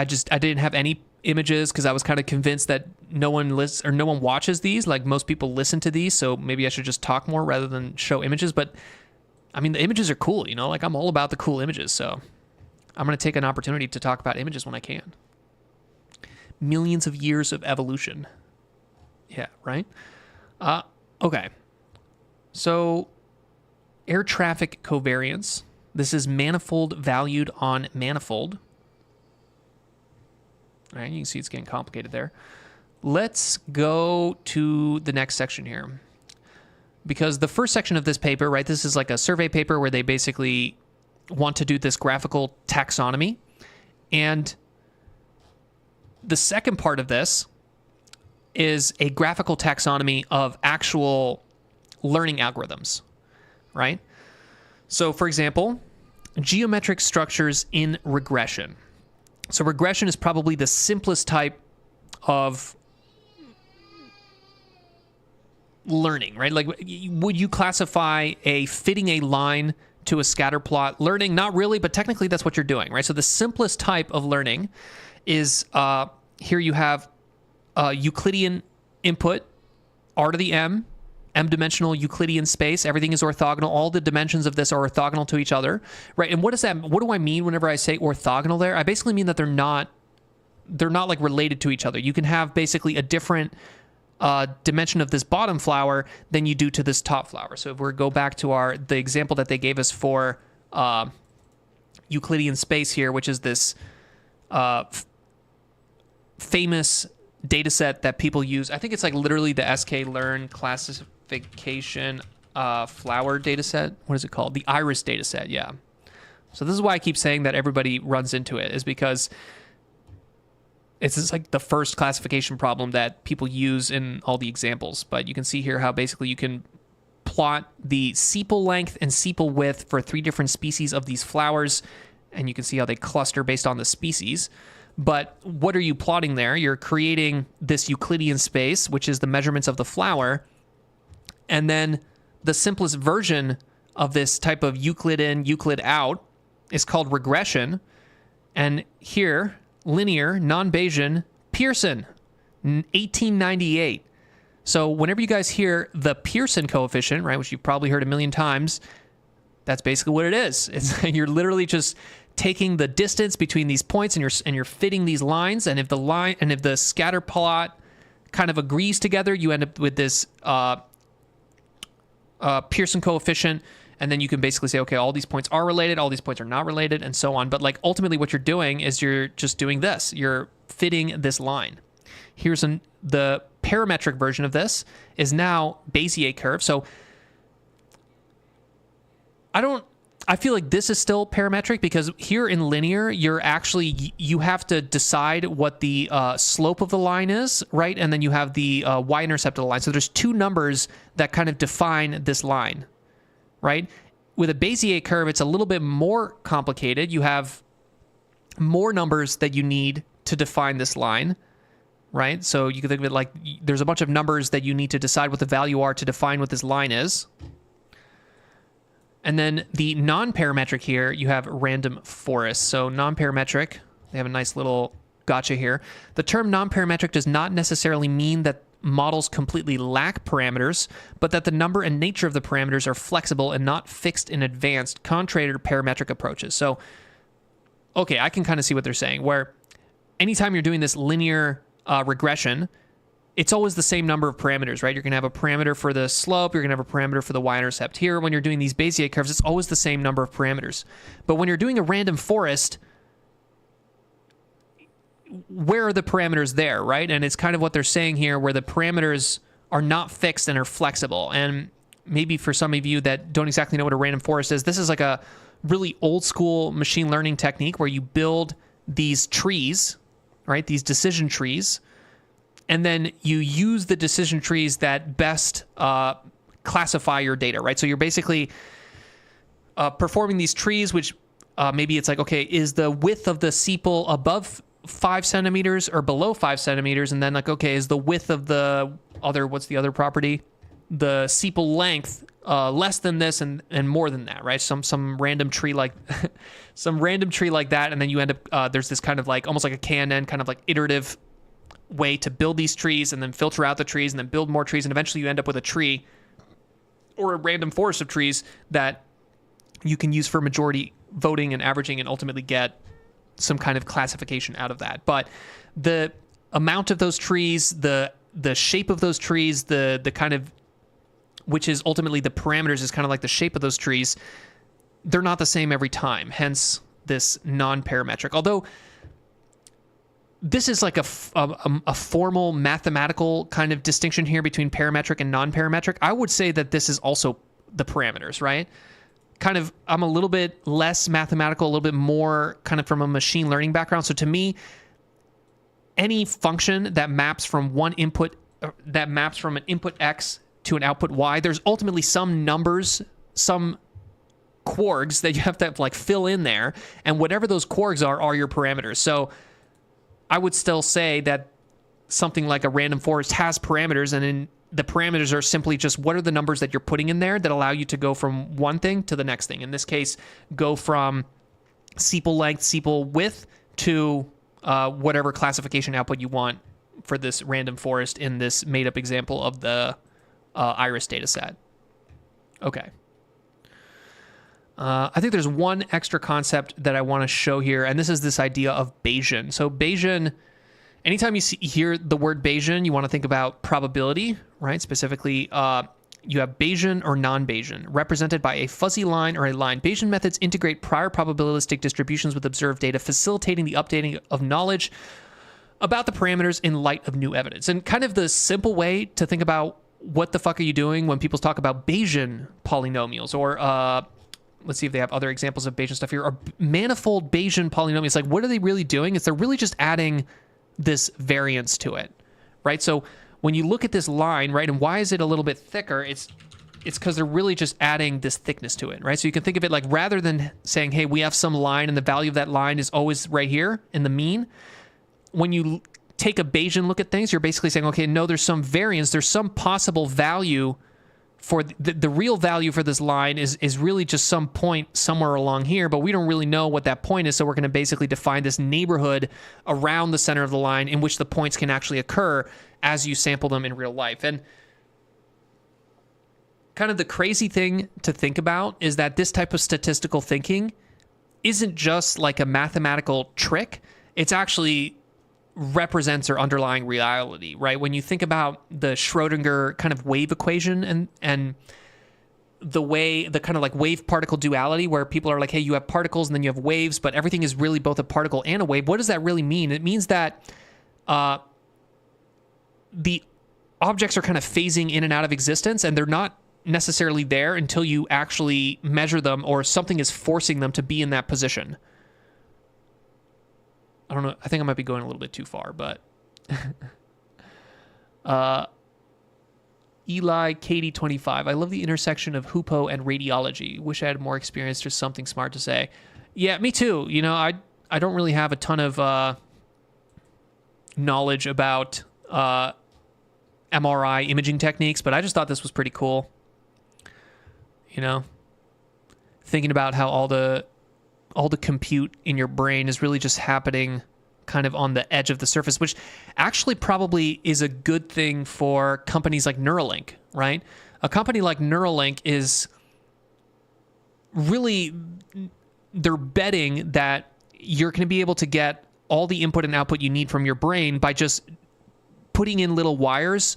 didn't have any images because I was kind of convinced that no one watches these. Like most people listen to these, so maybe I should just talk more rather than show images. But I mean, the images are cool, you know? Like I'm all about the cool images, so I'm going to take an opportunity to talk about images when I can. Millions of years of evolution. Yeah, right? Okay. So air traffic covariance. This is manifold valued on manifold. All right, you can see it's getting complicated there. Let's go to the next section here. Because the first section of this paper, right, this is like a survey paper where they basically want to do this graphical taxonomy. And the second part of this is a graphical taxonomy of actual learning algorithms, right? So, for example, geometric structures in regression. So regression is probably the simplest type of learning, right? Like, would you classify fitting a line to a scatter plot learning? Not really, but technically that's what you're doing, right? So the simplest type of learning is, here you have Euclidean input, R to the m-dimensional Euclidean space. Everything is orthogonal. All the dimensions of this are orthogonal to each other, right? And what does that? What do I mean whenever I say orthogonal there? I basically mean that they're not like related to each other. You can have basically a different dimension of this bottom flower than you do to this top flower. So if we go back to the example that they gave us for Euclidean space here, which is this famous data set that people use. I think it's like literally the sklearn classification flower data set. What is it called? The iris data set, yeah. So this is why I keep saying that everybody runs into it, is because it's just like the first classification problem that people use in all the examples. But you can see here how basically you can plot the sepal length and sepal width for 3 different species of these flowers, and you can see how they cluster based on the species. But what are you plotting there? You're creating this Euclidean space, which is the measurements of the flower. And then the simplest version of this type of Euclid in, Euclid out is called regression. And here, linear, non-Bayesian, Pearson, 1898. So whenever you guys hear the Pearson coefficient, right, which you've probably heard a million times, that's basically what it is. You're literally just taking the distance between these points and you're fitting these lines, and if the scatter plot kind of agrees together, you end up with this Pearson coefficient, and then you can basically say, okay, all these points are related, all these points are not related, and so on. But like ultimately what you're doing is you're just doing this. You're fitting this line. Here's the parametric version of this is now Bézier curve. So I feel like this is still parametric because here in linear, you have to decide what the slope of the line is, right? And then you have the y-intercept of the line. So there's 2 numbers that kind of define this line, right? With a Bézier curve, it's a little bit more complicated. You have more numbers that you need to define this line, right? So you can think of it like there's a bunch of numbers that you need to decide what the value are to define what this line is. And then the non-parametric here, you have random forest. So non-parametric, they have a nice little gotcha here. The term non-parametric does not necessarily mean that models completely lack parameters, but that the number and nature of the parameters are flexible and not fixed in advance, contrary to parametric approaches. So, okay, I can kind of see what they're saying, where anytime you're doing this linear regression, it's always the same number of parameters, right? You're going to have a parameter for the slope. You're going to have a parameter for the y-intercept. Here, when you're doing these Bézier curves, it's always the same number of parameters. But when you're doing a random forest, where are the parameters there, right? And it's kind of what they're saying here, where the parameters are not fixed and are flexible. And maybe for some of you that don't exactly know what a random forest is, this is like a really old school machine learning technique where you build these trees, right? These decision trees. And then you use the decision trees that best classify your data, right? So you're basically performing these trees, which maybe it's like, okay, is the width of the sepal above 5 centimeters or below 5 centimeters? And then like, okay, is the width of the other, what's the other property? The sepal length less than this and more than that, right? Some random tree like some random tree like that, and then you end up there's this kind of like almost like a KNN kind of like iterative way to build these trees and then filter out the trees and then build more trees, and eventually you end up with a tree or a random forest of trees that you can use for majority voting and averaging and ultimately get some kind of classification out of that. But the amount of those trees, the shape of those trees, the kind of, which is ultimately the parameters, is kind of like the shape of those trees, they're not the same every time, hence this non-parametric. Although this is like a formal mathematical kind of distinction here between parametric and non-parametric, I would say that this is also the parameters, right? Kind of, I'm a little bit less mathematical, a little bit more kind of from a machine learning background. So to me, any function that maps from one input, that maps from an input X to an output Y, there's ultimately some numbers, some quarks that you have to like fill in there, and whatever those quarks are your parameters. So I would still say that something like a random forest has parameters, and in the parameters are simply just what are the numbers that you're putting in there that allow you to go from one thing to the next thing. In this case, go from sepal length, sepal width to whatever classification output you want for this random forest in this made-up example of the iris data set. Okay. I think there's one extra concept that I want to show here, and this is this idea of Bayesian. So Bayesian, anytime you hear the word Bayesian, you want to think about probability, right? Specifically, you have Bayesian or non-Bayesian, represented by a fuzzy line or a line. Bayesian methods integrate prior probabilistic distributions with observed data, facilitating the updating of knowledge about the parameters in light of new evidence. And kind of the simple way to think about what the fuck are you doing when people talk about Bayesian polynomials, or let's see if they have other examples of Bayesian stuff here, or manifold Bayesian polynomials. Like, what are they really doing? Is they're really just adding this variance to it, right? So when you look at this line, right, and why is it a little bit thicker? It's because they're really just adding this thickness to it, right? So you can think of it like, rather than saying, hey, we have some line and the value of that line is always right here in the mean, when you take a Bayesian look at things, you're basically saying, okay, no, there's some variance, there's some possible value for the real value for this line is really just some point somewhere along here, but we don't really know what that point is, so we're going to basically define this neighborhood around the center of the line in which the points can actually occur as you sample them in real life. And kind of the crazy thing to think about is that this type of statistical thinking isn't just like a mathematical trick, it's actually represents or underlying reality, right? When you think about the Schrodinger kind of wave equation and the way, the kind of like wave particle duality, where people are like, hey, you have particles and then you have waves, but everything is really both a particle and a wave. What does that really mean? It means that the objects are kind of phasing in and out of existence, and they're not necessarily there until you actually measure them or something is forcing them to be in that position. I don't know. I think I might be going a little bit too far, but Eli Katie 25. I love the intersection of Hoopo and radiology. Wish I had more experience. There's something smart to say. Yeah, me too. You know, I don't really have a ton of knowledge about MRI imaging techniques, but I just thought this was pretty cool. You know, thinking about how all the compute in your brain is really just happening kind of on the edge of the surface, which actually probably is a good thing for companies like Neuralink, right? A company like Neuralink is really, they're betting that you're going to be able to get all the input and output you need from your brain by just putting in little wires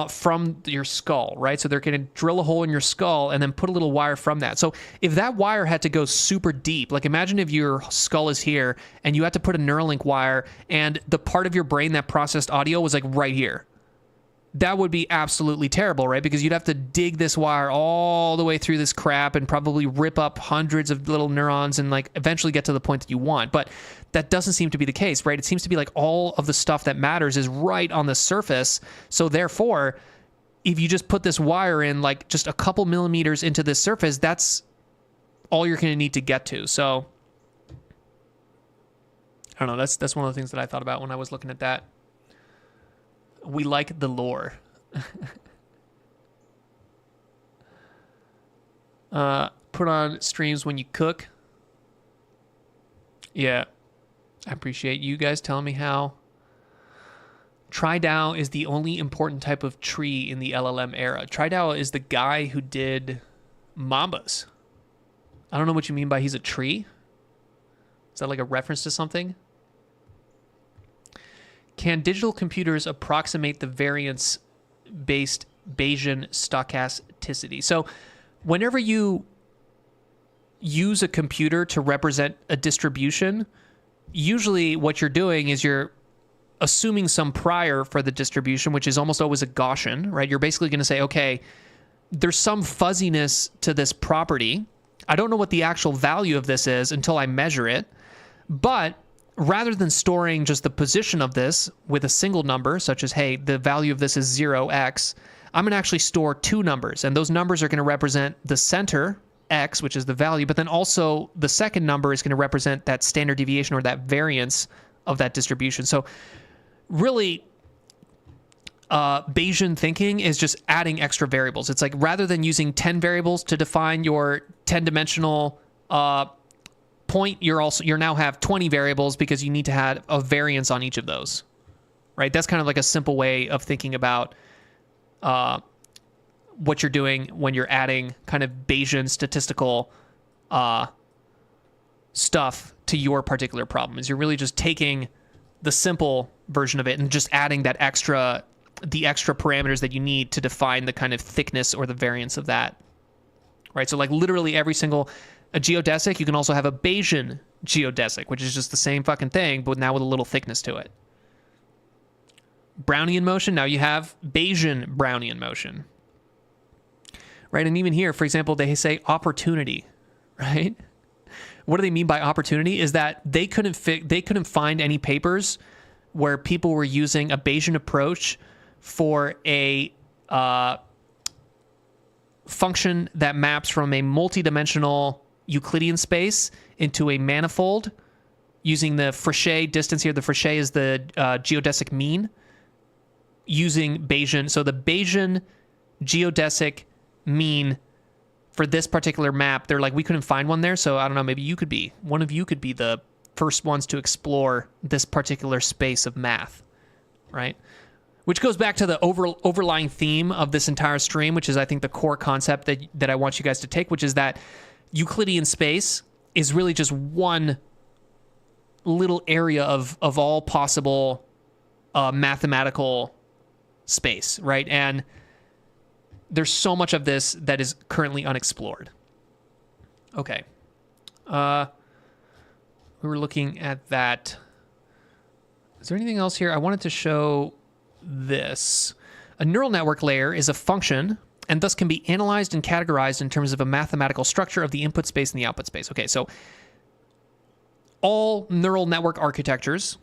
from your skull, right? So they're going to drill a hole in your skull and then put a little wire from that. So if that wire had to go super deep, like imagine if your skull is here and you had to put a Neuralink wire and the part of your brain that processed audio was like right here. That would be absolutely terrible, right? Because you'd have to dig this wire all the way through this crap and probably rip up hundreds of little neurons and like eventually get to the point that you want. But that doesn't seem to be the case, right? It seems to be like all of the stuff that matters is right on the surface. So therefore, if you just put this wire in like just a couple millimeters into this surface, that's all you're going to need to get to. So I don't know. That's one of the things that I thought about when I was looking at that. We like the lore. Put on streams when you cook. Yeah, I appreciate you guys telling me how. Tridao is the only important type of tree in the LLM era. Tridao is the guy who did Mambas. I don't know what you mean by he's a tree. Is that like a reference to something? Can digital computers approximate the variance-based Bayesian stochasticity? So whenever you use a computer to represent a distribution, usually what you're doing is you're assuming some prior for the distribution, which is almost always a Gaussian, right? You're basically going to say, okay, there's some fuzziness to this property. I don't know what the actual value of this is until I measure it. But rather than storing just the position of this with a single number, such as, hey, the value of this is 0x, I'm going to actually store two numbers. And those numbers are going to represent the center, x, which is the value, but then also the second number is going to represent that standard deviation or that variance of that distribution. So really, Bayesian thinking is just adding extra variables. It's like rather than using 10 variables to define your 10-dimensional point, you're now have 20 variables because you need to have a variance on each of those, right? That's kind of like a simple way of thinking about what you're doing when you're adding kind of Bayesian statistical stuff to your particular problem. Is you're really just taking the simple version of it and just adding that the extra parameters that you need to define the kind of thickness or the variance of that, right? So like literally every single a geodesic, you can also have a Bayesian geodesic, which is just the same fucking thing, but now with a little thickness to it. Brownian motion, now you have Bayesian Brownian motion, right? And even here, for example, they say opportunity, right? What do they mean by opportunity? Is that they couldn't find any papers where people were using a Bayesian approach for a function that maps from a multidimensional Euclidean space into a manifold using the Fréchet distance here. The Fréchet is the geodesic mean using Bayesian. So the Bayesian geodesic mean for this particular map, they're like, we couldn't find one there. So I don't know, maybe one of you could be the first ones to explore this particular space of math, right? Which goes back to the overlying theme of this entire stream, which is, I think, the core concept that I want you guys to take, which is that Euclidean space is really just one little area of all possible mathematical space, right? And there's so much of this that is currently unexplored. Okay. We were looking at that. Is there anything else here? I wanted to show this. A neural network layer is a function and thus can be analyzed and categorized in terms of a mathematical structure of the input space and the output space. Okay, so all neural network architectures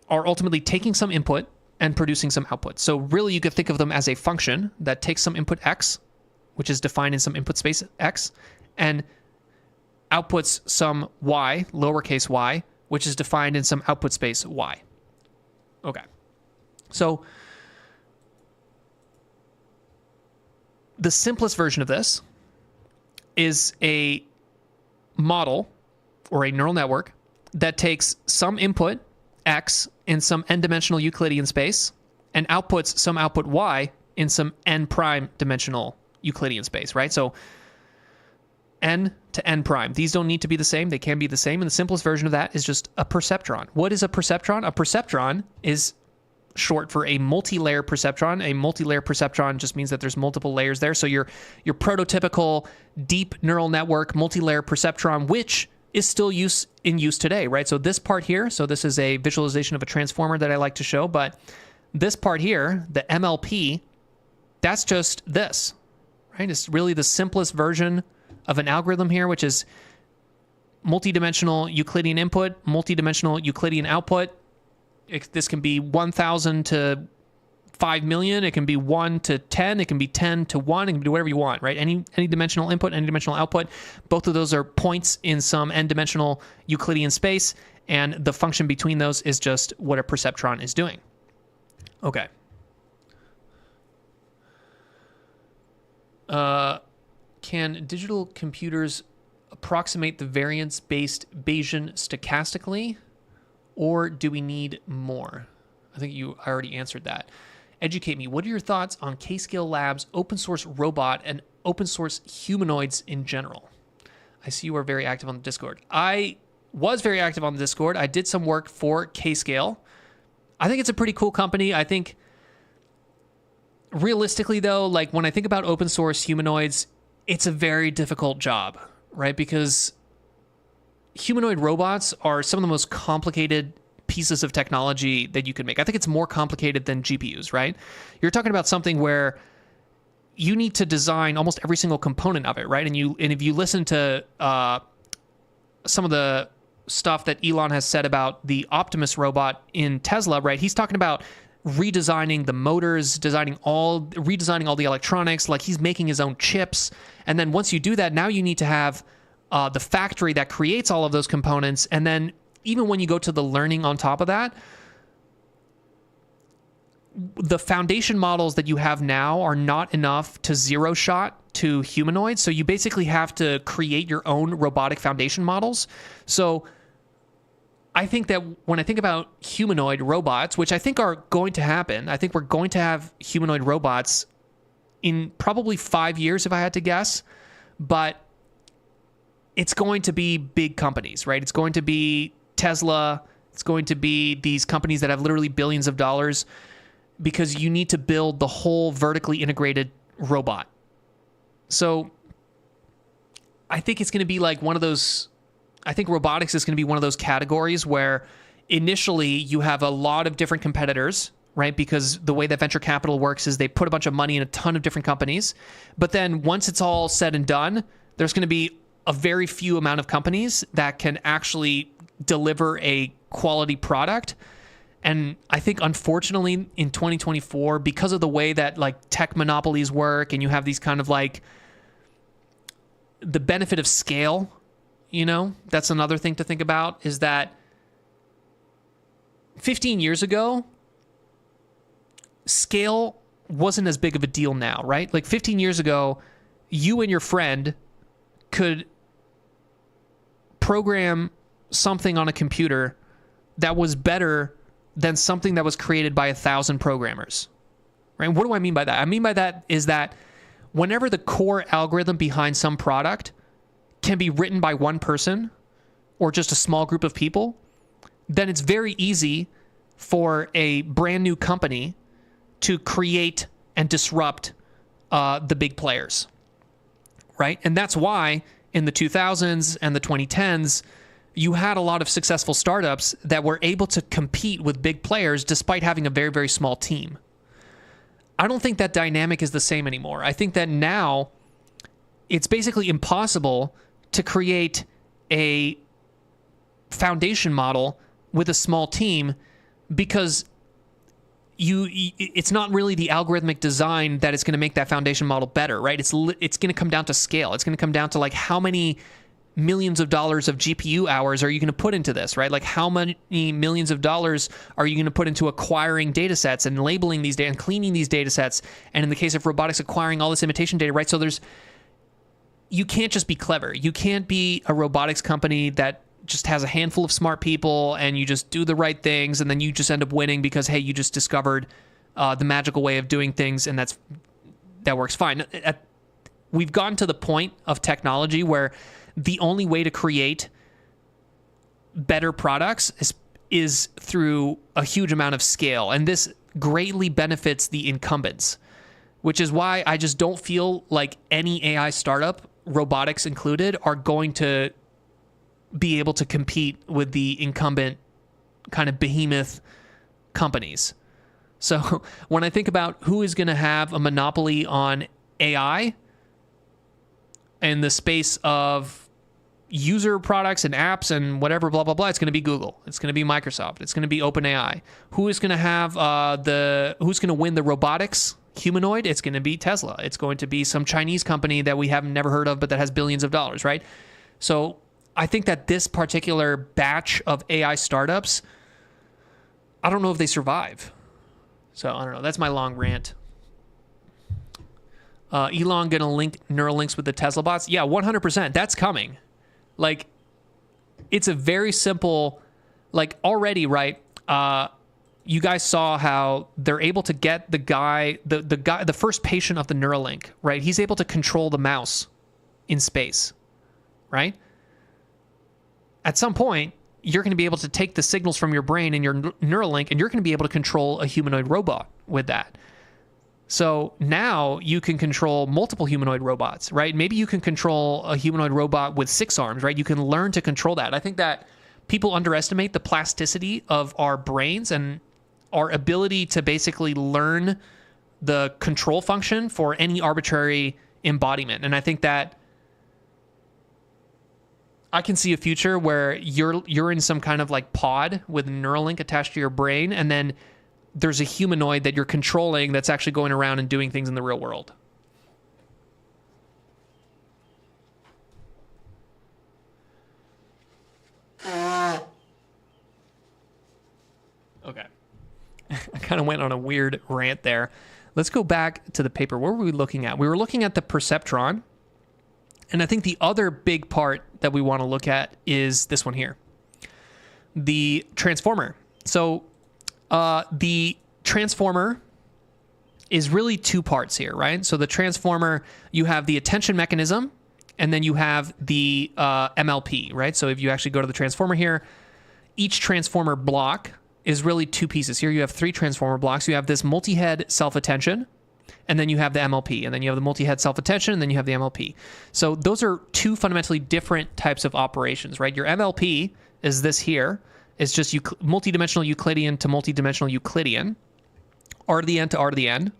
are ultimately taking some input and producing some output. So really, you could think of them as a function that takes some input x, which is defined in some input space x, and outputs some y, lowercase y, which is defined in some output space y. Okay. So the simplest version of this is a model or a neural network that takes some input x in some n-dimensional Euclidean space and outputs some output y in some n-prime dimensional Euclidean space, right? So n to n prime. These don't need to be the same. They can be the same. And the simplest version of that is just a perceptron. What is a perceptron? A perceptron is short for a multi-layer perceptron. A multi-layer perceptron just means that there's multiple layers there. So your prototypical deep neural network multi-layer perceptron, which is still in use today, right? So this part here, so this is a visualization of a transformer that I like to show, but this part here, the MLP, that's just this, right? It's really the simplest version of an algorithm here, which is multi-dimensional Euclidean input, multi-dimensional Euclidean output. This can be 1,000 to 5 million, it can be 1 to 10, it can be 10 to 1, it can do whatever you want, right? Any dimensional input, any dimensional output. Both of those are points in some n-dimensional Euclidean space, and the function between those is just what a perceptron is doing. Okay. Can digital computers approximate the variance-based Bayesian stochastically, or do we need more? I think I already answered that. Educate me. What are your thoughts on K-Scale Labs, open source robot, and open source humanoids in general? I see you are very active on the Discord. I was very active on the Discord. I did some work for K-Scale. I think it's a pretty cool company. I think realistically, though, like when I think about open source humanoids, it's a very difficult job, right? Because humanoid robots are some of the most complicated pieces of technology that you can make. I think it's more complicated than GPUs, right? You're talking about something where you need to design almost every single component of it, right? And if you listen to some of the stuff that Elon has said about the Optimus robot in Tesla, right? He's talking about redesigning the motors, redesigning all the electronics, like he's making his own chips. And then once you do that, now you need to have the factory that creates all of those components. And then even when you go to the learning on top of that, the foundation models that you have now are not enough to zero shot to humanoids. So you basically have to create your own robotic foundation models. So I think that when I think about humanoid robots, which I think are going to happen, I think we're going to have humanoid robots in probably 5 years, if I had to guess. But it's going to be big companies, right? It's going to be Tesla. It's going to be these companies that have literally billions of dollars, because you need to build the whole vertically integrated robot. So I think it's going to be like one of those, I think robotics is going to be one of those categories where initially you have a lot of different competitors, right? Because the way that venture capital works is they put a bunch of money in a ton of different companies. But then once it's all said and done, there's going to be a very few amount of companies that can actually deliver a quality product. And I think, unfortunately, in 2024, because of the way that like tech monopolies work, and you have these kind of like the benefit of scale, you know, that's another thing to think about, is that 15 years ago, scale wasn't as big of a deal now, right? Like 15 years ago, you and your friend could program something on a computer that was better than something that was created by 1,000 programmers, right? What do I mean by that? I mean by that is that whenever the core algorithm behind some product can be written by one person or just a small group of people, then it's very easy for a brand new company to create and disrupt the big players, right? And that's why in the 2000s and the 2010s, you had a lot of successful startups that were able to compete with big players despite having a very, very small team. I don't think that dynamic is the same anymore. I think that now it's basically impossible to create a foundation model with a small team, because it's not really the algorithmic design that is going to make that foundation model better, right? It's going to come down to scale. It's going to come down to like how many millions of dollars of GPU hours are you going to put into this, right? Like how many millions of dollars are you going to put into acquiring data sets and labeling these data and cleaning these data sets? And in the case of robotics, acquiring all this imitation data, right? So you can't just be clever. You can't be a robotics company that just has a handful of smart people and you just do the right things and then you just end up winning because, hey, you just discovered the magical way of doing things, and that works fine. We've gotten to the point of technology where the only way to create better products is through a huge amount of scale. And this greatly benefits the incumbents, which is why I just don't feel like any AI startup, robotics included, are going to be able to compete with the incumbent kind of behemoth companies. So when I think about who is going to have a monopoly on AI in the space of, user products and apps and whatever, blah, blah, blah, it's going to be Google. It's going to be Microsoft. It's going to be OpenAI. Who is going to have who's going to win the robotics humanoid? It's going to be Tesla. It's going to be some Chinese company that we have never heard of, but that has billions of dollars, right? So I think that this particular batch of AI startups, I don't know if they survive. So I don't know. That's my long rant. Elon going to link Neuralinks with the Tesla bots? Yeah, 100%. That's coming. Like, it's a very simple, like, already, right? You guys saw how they're able to get the guy, the first patient of the Neuralink, right? He's able to control the mouse in space, right? At some point, you're going to be able to take the signals from your brain and your Neuralink, and you're going to be able to control a humanoid robot with that. So now you can control multiple humanoid robots, right? Maybe you can control a humanoid robot with 6 arms, right? You can learn to control that. I think that people underestimate the plasticity of our brains and our ability to basically learn the control function for any arbitrary embodiment. And I think that I can see a future where you're in some kind of like pod with a Neuralink attached to your brain, and then there's a humanoid that you're controlling that's actually going around and doing things in the real world. Okay. I kind of went on a weird rant there. Let's go back to the paper. What were we looking at? We were looking at the perceptron. And I think the other big part that we want to look at is this one here, the transformer. So the transformer is really 2 parts here, right? So the transformer, you have the attention mechanism, and then you have the MLP, right? So if you actually go to the transformer here, each transformer block is really 2 pieces. Here you have 3 transformer blocks. You have this multi-head self-attention, and then you have the MLP, and then you have the multi-head self-attention, and then you have the MLP. So those are 2 fundamentally different types of operations, right? Your MLP is this here. It's just multidimensional Euclidean to multidimensional Euclidean, R to the N to R to the N.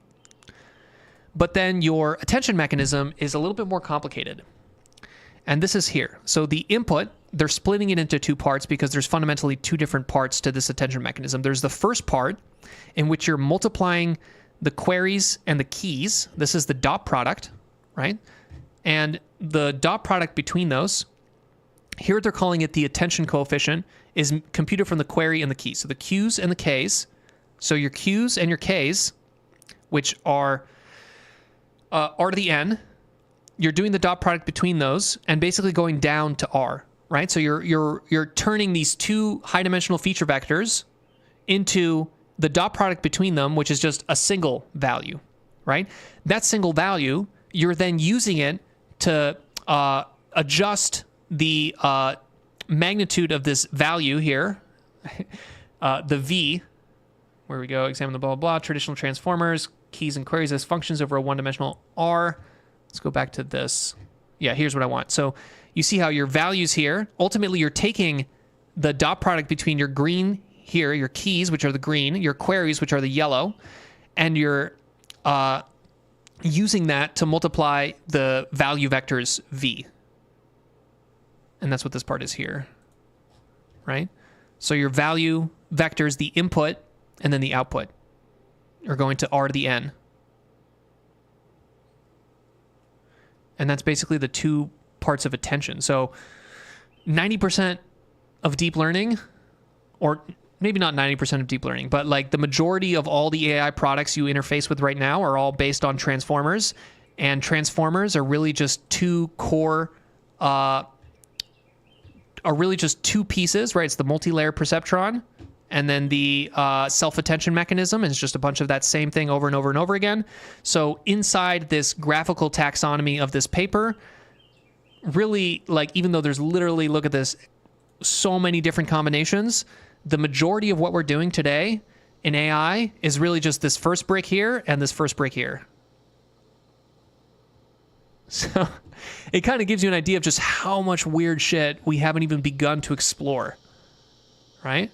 But then your attention mechanism is a little bit more complicated. And this is here. So the input, they're splitting it into 2 parts because there's fundamentally 2 different parts to this attention mechanism. There's the first part in which you're multiplying the queries and the keys. This is the dot product, right? And the dot product between those, here they're calling it the attention coefficient, is computed from the query and the keys. So the Q's and the K's. So your Q's and your K's, which are R to the N, you're doing the dot product between those and basically going down to R, right? So you're turning these 2 high-dimensional feature vectors into the dot product between them, which is just a single value, right? That single value, you're then using it to adjust the magnitude of this value here, the V, where we go, examine the blah, blah, blah, traditional transformers, keys and queries as functions over a one-dimensional R. Let's go back to this. Yeah, here's what I want. So you see how your values here, ultimately you're taking the dot product between your green here, your keys, which are the green, your queries, which are the yellow, and you're using that to multiply the value vectors V. And that's what this part is here, right? So your value vectors, the input, and then the output are going to R to the N. And that's basically the 2 parts of attention. So 90% of deep learning, or maybe not 90% of deep learning, but like the majority of all the AI products you interface with right now are all based on transformers. And transformers are really just 2 core, are really just 2 pieces, right? It's the multi-layer perceptron, and then the self-attention mechanism is just a bunch of that same thing over and over and over again. So inside this graphical taxonomy of this paper, really, like, even though there's literally, look at this, so many different combinations, the majority of what we're doing today in AI is really just this first brick here and this first brick here. So it kind of gives you an idea of just how much weird shit we haven't even begun to explore, right?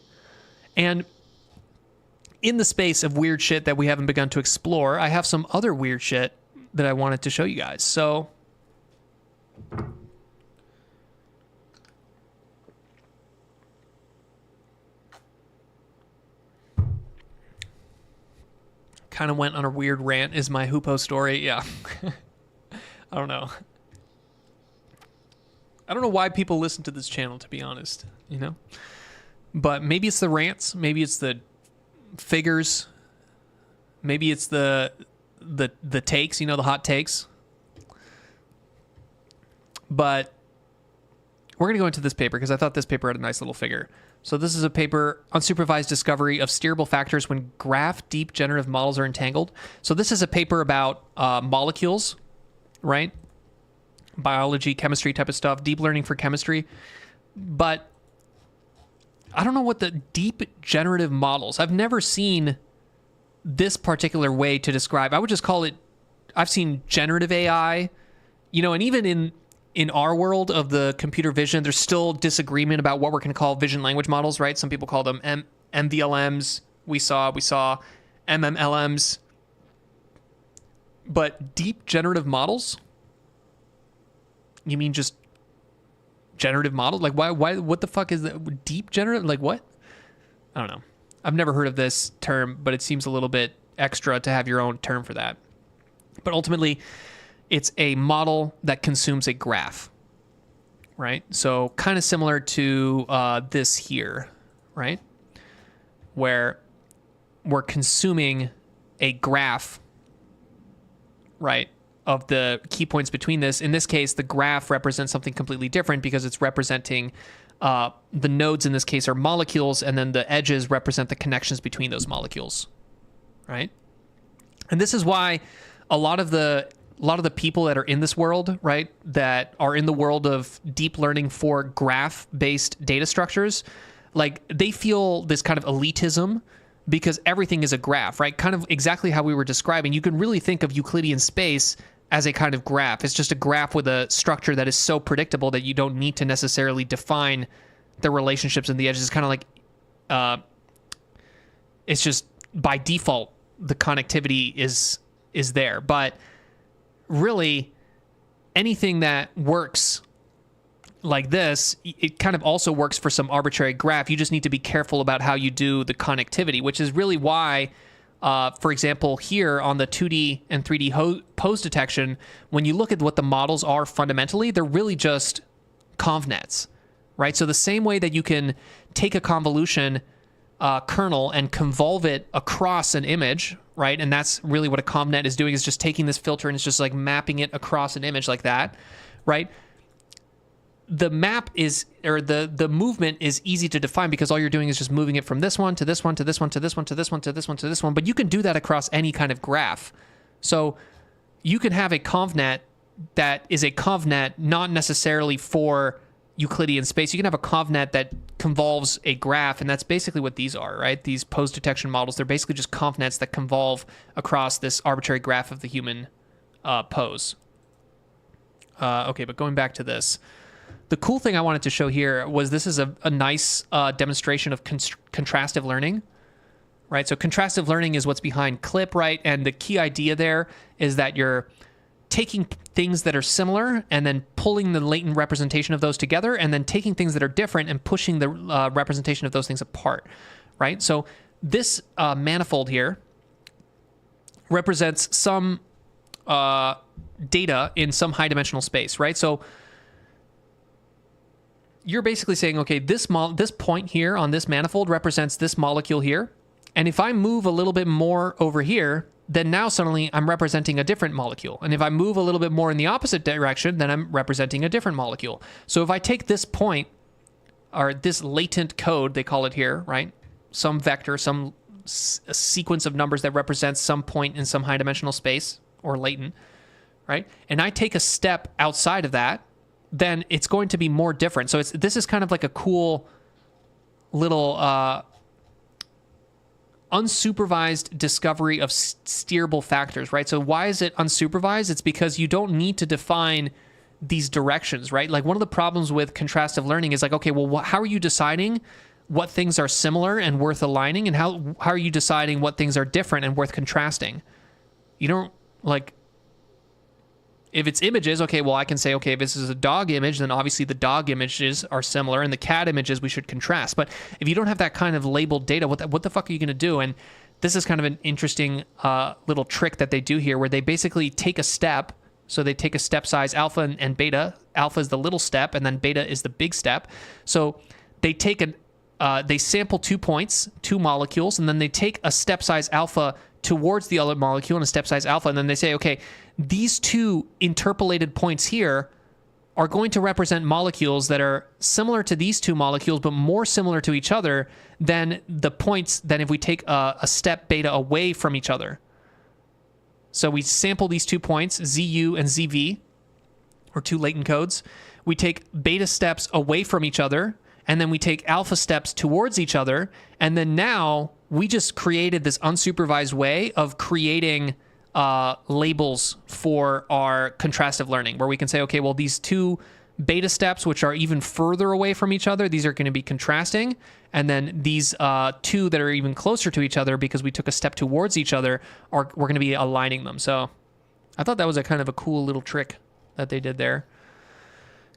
And in the space of weird shit that we haven't begun to explore, I have some other weird shit that I wanted to show you guys. So kind of went on a weird rant. Is my Hoopo story? Yeah. I don't know. I don't know why people listen to this channel, to be honest, you know? But maybe it's the rants, maybe it's the figures, maybe it's the takes, you know, the hot takes. But we're going to go into this paper because I thought this paper had a nice little figure. So this is a paper, Unsupervised Discovery of Steerable Factors When Graph Deep Generative Models Are Entangled. So this is a paper about molecules, right? Biology, chemistry type of stuff, deep learning for chemistry. But I don't know what the deep generative models, I've never seen this particular way to describe. I would just call it, I've seen generative AI, you know, and even in our world of the computer vision, there's still disagreement about what we're going to call vision language models, right? Some people call them MVLMs. We saw MMLMs. But deep generative models? You mean just generative model? Like why what the fuck is that? Deep generative? Like what? I don't know. I've never heard of this term, but it seems a little bit extra to have your own term for that. But ultimately, it's a model that consumes a graph, right? So kind of similar to this here, right? Where we're consuming a graph, right, of the key points between this. In this case, the graph represents something completely different because it's representing the nodes in this case are molecules, and then the edges represent the connections between those molecules, right? And this is why a lot of the people that are in this world, right, that are in the world of deep learning for graph-based data structures, like they feel this kind of elitism because everything is a graph, right? Kind of exactly how we were describing. You can really think of Euclidean space as a kind of graph. It's just a graph with a structure that is so predictable that you don't need to necessarily define the relationships in the edges. It's kind of like, it's just by default, the connectivity is there. But really, anything that works like this, it kind of also works for some arbitrary graph. You just need to be careful about how you do the connectivity, which is really why, for example, here on the 2D and 3D pose detection, when you look at what the models are fundamentally, they're really just convnets, right? So the same way that you can take a convolution kernel and convolve it across an image, right? And that's really what a convnet is doing, is just taking this filter and it's just like mapping it across an image like that, right? The map is, or the movement is easy to define because all you're doing is just moving it from this one to this one to this one to this one to this one to this one to this one. But you can do that across any kind of graph. So you can have a convnet that is a convnet not necessarily for Euclidean space. You can have a convnet that convolves a graph, and that's basically what these are, right? These pose detection models, they're basically just convnets that convolve across this arbitrary graph of the human pose. Okay, but going back to this, the cool thing I wanted to show here was this is a nice demonstration of contrastive learning, right? So contrastive learning is what's behind CLIP, right? And the key idea there is that you're taking things that are similar and then pulling the latent representation of those together, and then taking things that are different and pushing the representation of those things apart, right? So this manifold here represents some data in some high dimensional space, right? So you're basically saying, okay, this point here on this manifold represents this molecule here. And if I move a little bit more over here, then now suddenly I'm representing a different molecule. And if I move a little bit more in the opposite direction, then I'm representing a different molecule. So if I take this point, or this latent code, they call it here, right? Some vector, some sequence of numbers that represents some point in some high dimensional space, or latent, right? And I take a step outside of that, then it's going to be more different. So this is kind of like a cool little unsupervised discovery of steerable factors, right? So why is it unsupervised? It's because you don't need to define these directions, right? Like one of the problems with contrastive learning is like, okay, well, how are you deciding what things are similar and worth aligning, and how are you deciding what things are different and worth contrasting? You don't, like, if it's images, okay, well, I can say, okay, if this is a dog image, then obviously the dog images are similar, and the cat images we should contrast. But if you don't have that kind of labeled data, what the fuck are you going to do? And this is kind of an interesting little trick that they do here, where they basically take a step. So they take a step size alpha and beta. Alpha is the little step, and then beta is the big step. So they take they sample 2 points, 2 molecules, and then they take a step size alpha towards the other molecule and a step size alpha, and then they say, okay, these 2 interpolated points here are going to represent molecules that are similar to these 2 molecules, but more similar to each other than the points than if we take a step beta away from each other. So we sample these 2 points, ZU and ZV, or 2 latent codes. We take beta steps away from each other, and then we take alpha steps towards each other. And then now we just created this unsupervised way of creating labels for our contrastive learning, where we can say, okay, well, these 2 beta steps, which are even further away from each other, these are going to be contrasting. And then these 2 that are even closer to each other, because we took a step towards each other, we're going to be aligning them. So I thought that was a kind of a cool little trick that they did there.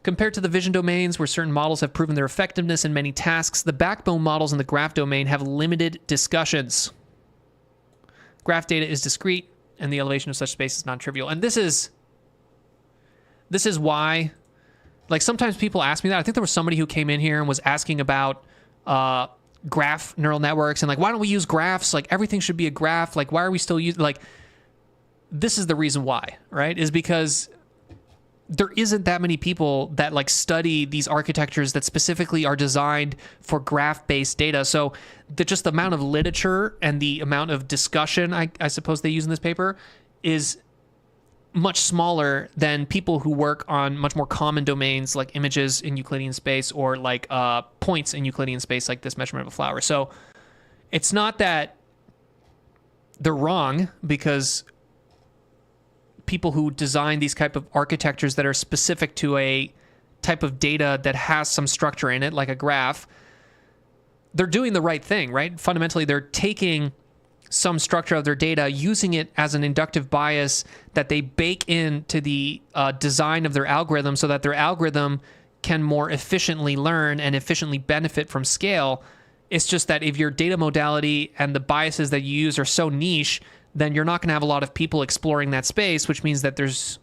Compared to the vision domains, where certain models have proven their effectiveness in many tasks, the backbone models in the graph domain have limited discussions. Graph data is discrete, and the elevation of such space is non-trivial. And this is why, like, sometimes people ask me that. I think there was somebody who came in here and was asking about graph neural networks and, like, why don't we use graphs? Like, everything should be a graph. Like, why are we still using, like, this is the reason why, right? Is because there isn't that many people that, like, study these architectures that specifically are designed for graph-based data. So just the amount of literature and the amount of discussion I suppose they use in this paper is much smaller than people who work on much more common domains, like images in Euclidean space, or like points in Euclidean space, like this measurement of a flower. So it's not that they're wrong, because people who design these type of architectures that are specific to a type of data that has some structure in it, like a graph, they're doing the right thing, right? Fundamentally, they're taking some structure of their data, using it as an inductive bias that they bake into the design of their algorithm, so that their algorithm can more efficiently learn and efficiently benefit from scale. It's just that if your data modality and the biases that you use are so niche, then you're not going to have a lot of people exploring that space, which means that there's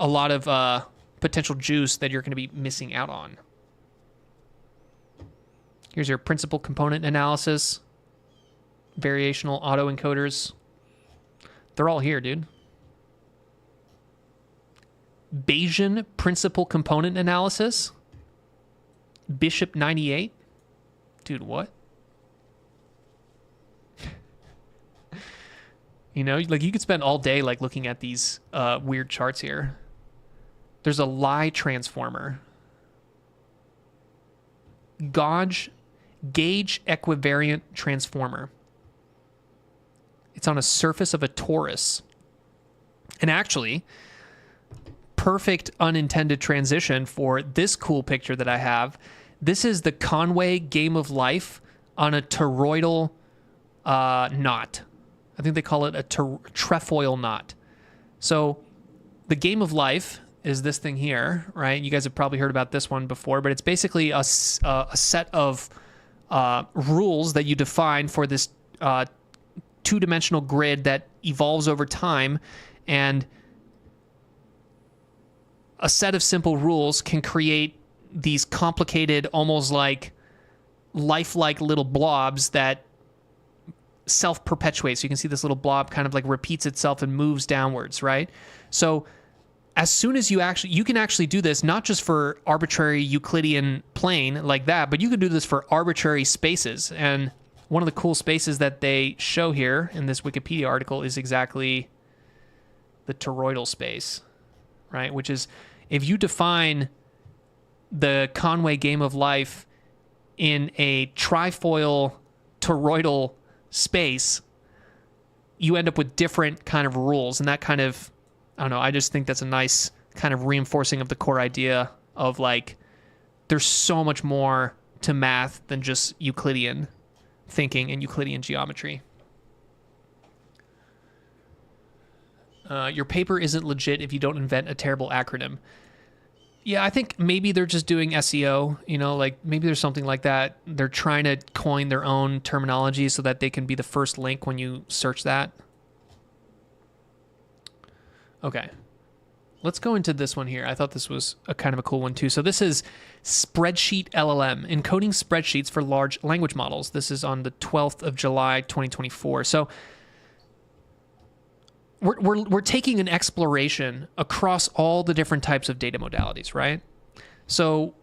a lot of potential juice that you're going to be missing out on. Here's your principal component analysis. Variational autoencoders. They're all here, dude. Bayesian principal component analysis. Bishop 98. Dude, what? You know, like, you could spend all day, like, looking at these weird charts here. There's a Lie transformer. Gauge equivariant transformer. It's on a surface of a torus. And actually, perfect unintended transition for this cool picture that I have. This is the Conway game of life on a toroidal knot. I think they call it a trefoil knot. So the game of life is this thing here, right? You guys have probably heard about this one before, but it's basically a set of rules that you define for this two-dimensional grid that evolves over time, and a set of simple rules can create these complicated, almost like lifelike little blobs that self-perpetuate. So you can see this little blob kind of like repeats itself and moves downwards, right? So as soon as you can actually do this, not just for arbitrary Euclidean plane like that, but you can do this for arbitrary spaces. And one of the cool spaces that they show here in this Wikipedia article is exactly the toroidal space, right? Which is, if you define the Conway game of life in a trifoil toroidal space, you end up with different kind of rules. And that kind of, I don't know, I just think that's a nice kind of reinforcing of the core idea of, like, there's so much more to math than just Euclidean thinking and Euclidean geometry. Your paper isn't legit if you don't invent a terrible acronym. Yeah, I think maybe they're just doing SEO, like maybe there's something like that. They're trying to coin their own terminology so that they can be the first link when you search that. Okay. Let's go into this one here. I thought this was a kind of a cool one too. So this is Spreadsheet LLM, encoding spreadsheets for large language models. This is on the 12th of July, 2024. So we're taking an exploration across all the different types of data modalities, right? So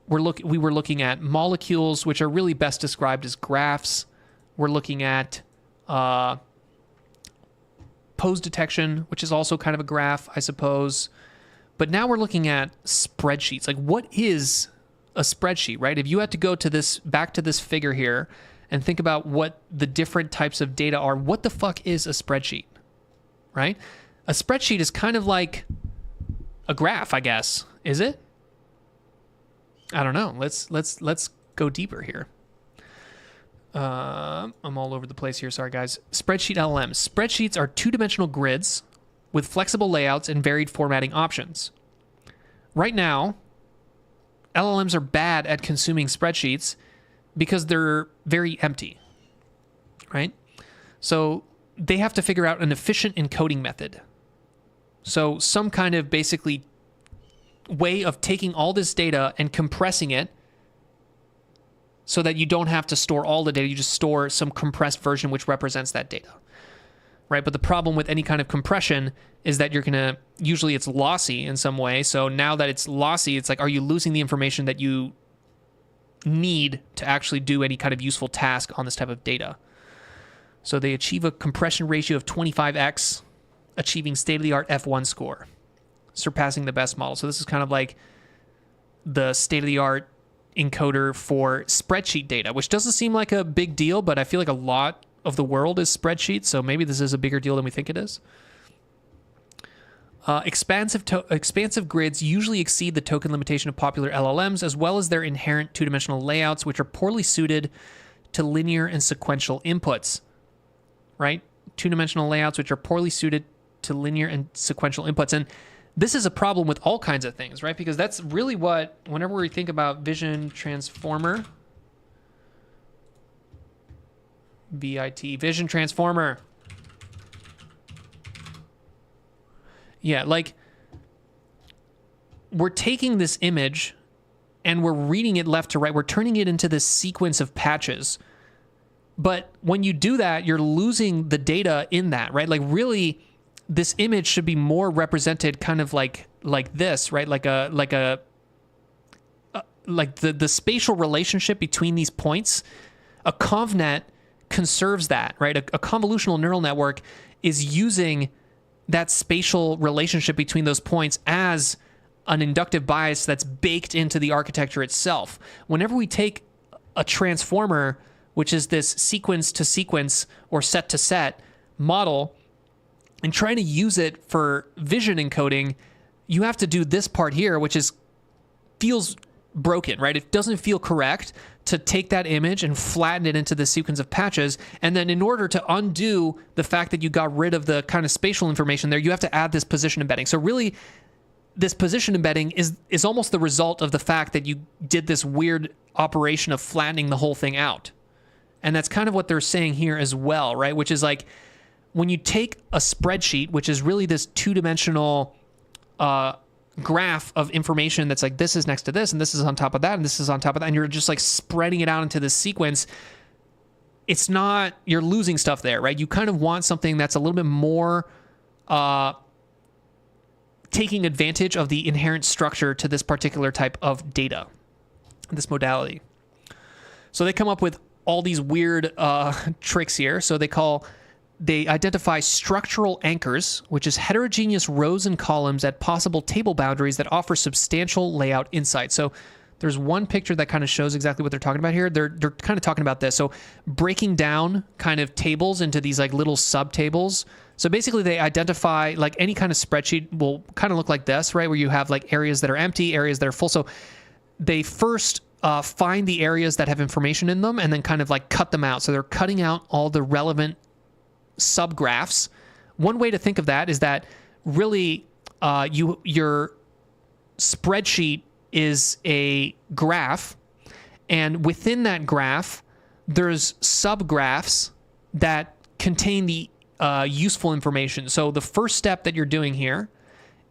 we were looking at molecules, which are really best described as graphs. We're looking at pose detection, which is also kind of a graph, I suppose. But now we're looking at spreadsheets. Like, what is a spreadsheet, right? If you had to go to back to this figure here and think about what the different types of data are, what the fuck is a spreadsheet? Right? A spreadsheet is kind of like a graph, I guess. Is it? I don't know. Let's go deeper here. I'm all over the place here. Sorry, guys. Spreadsheet LLMs. Spreadsheets are two-dimensional grids with flexible layouts and varied formatting options. Right now, LLMs are bad at consuming spreadsheets because they're very empty, right? So they have to figure out an efficient encoding method. So some kind of basically way of taking all this data and compressing it so that you don't have to store all the data. You just store some compressed version which represents that data, right? But the problem with any kind of compression is that usually it's lossy in some way. So now that it's lossy, it's like, are you losing the information that you need to actually do any kind of useful task on this type of data? So they achieve a compression ratio of 25x, achieving state-of-the-art F1 score, surpassing the best model. So this is kind of like the state-of-the-art encoder for spreadsheet data, which doesn't seem like a big deal, but I feel like a lot of the world is spreadsheets, so maybe this is a bigger deal than we think it is. Expansive grids usually exceed the token limitation of popular LLMs, as well as their inherent two-dimensional layouts, which are poorly suited to linear and sequential inputs. Right? Two-dimensional layouts, which are poorly suited to linear and sequential inputs. And this is a problem with all kinds of things, right? Because that's really whenever we think about vision transformer, vision transformer. Yeah, like we're taking this image and we're reading it left to right. We're turning it into this sequence of patches. But when you do that, you're losing the data in that, right? Like really, this image should be more represented kind of like this, right? Like the spatial relationship between these points. A ConvNet conserves that, right? A convolutional neural network is using that spatial relationship between those points as an inductive bias that's baked into the architecture itself. Whenever we take a transformer, which is this sequence to sequence or set to set model, and trying to use it for vision encoding, you have to do this part here, which feels broken, right? It doesn't feel correct to take that image and flatten it into the sequence of patches. And then in order to undo the fact that you got rid of the kind of spatial information there, you have to add this position embedding. So really, this position embedding is almost the result of the fact that you did this weird operation of flattening the whole thing out. And that's kind of what they're saying here as well, right? Which is like, when you take a spreadsheet, which is really this two-dimensional graph of information that's like, this is next to this, and this is on top of that, and this is on top of that, and you're just like spreading it out into this sequence, you're losing stuff there, right? You kind of want something that's a little bit more taking advantage of the inherent structure to this particular type of data, this modality. So they come up with all these weird tricks here. So they identify structural anchors, which is heterogeneous rows and columns at possible table boundaries that offer substantial layout insight. So there's one picture that kind of shows exactly what they're talking about here. They're kind of talking about this. So breaking down kind of tables into these like little subtables. So basically they identify like any kind of spreadsheet will kind of look like this, right? Where you have like areas that are empty, areas that are full. So they first find the areas that have information in them and then kind of like cut them out. So they're cutting out all the relevant subgraphs. One way to think of that is that really you're spreadsheet is a graph, and within that graph, there's subgraphs that contain the useful information. So the first step that you're doing here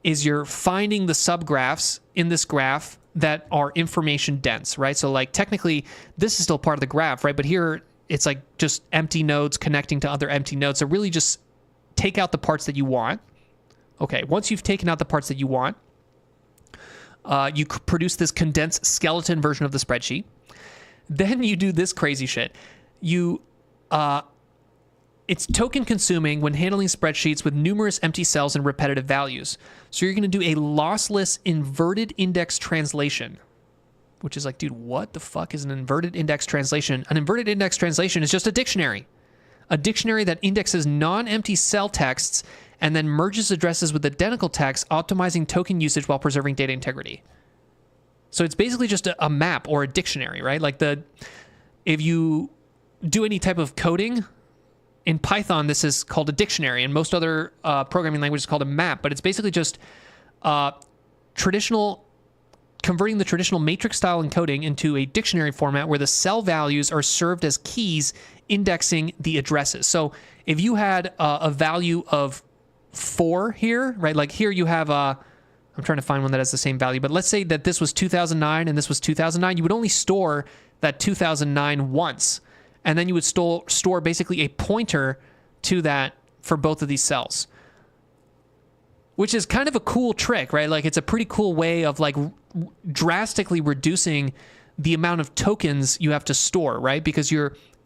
is you're finding the subgraphs in this graph that are information dense, right? So like technically this is still part of the graph, right? But here it's like just empty nodes connecting to other empty nodes. So really just take out the parts that you want. Okay, once you've taken out the parts that you want, you produce this condensed skeleton version of the spreadsheet. Then you do this crazy shit. It's token consuming when handling spreadsheets with numerous empty cells and repetitive values. So you're going to do a lossless inverted index translation, which is like, dude, what the fuck is an inverted index translation? An inverted index translation is just a dictionary that indexes non-empty cell texts and then merges addresses with identical text, optimizing token usage while preserving data integrity. So it's basically just a map or a dictionary, right? Like if you do any type of coding, in Python, this is called a dictionary, and most other programming languages called a map, but it's basically just converting the traditional matrix-style encoding into a dictionary format where the cell values are served as keys indexing the addresses. So if you had a value of 4 here, right? Like here you have I'm trying to find one that has the same value, but let's say that this was 2009 and this was 2009. You would only store that 2009 once. And then you would store basically a pointer to that for both of these cells, which is kind of a cool trick, right? Like it's a pretty cool way of like drastically reducing the amount of tokens you have to store, right? Because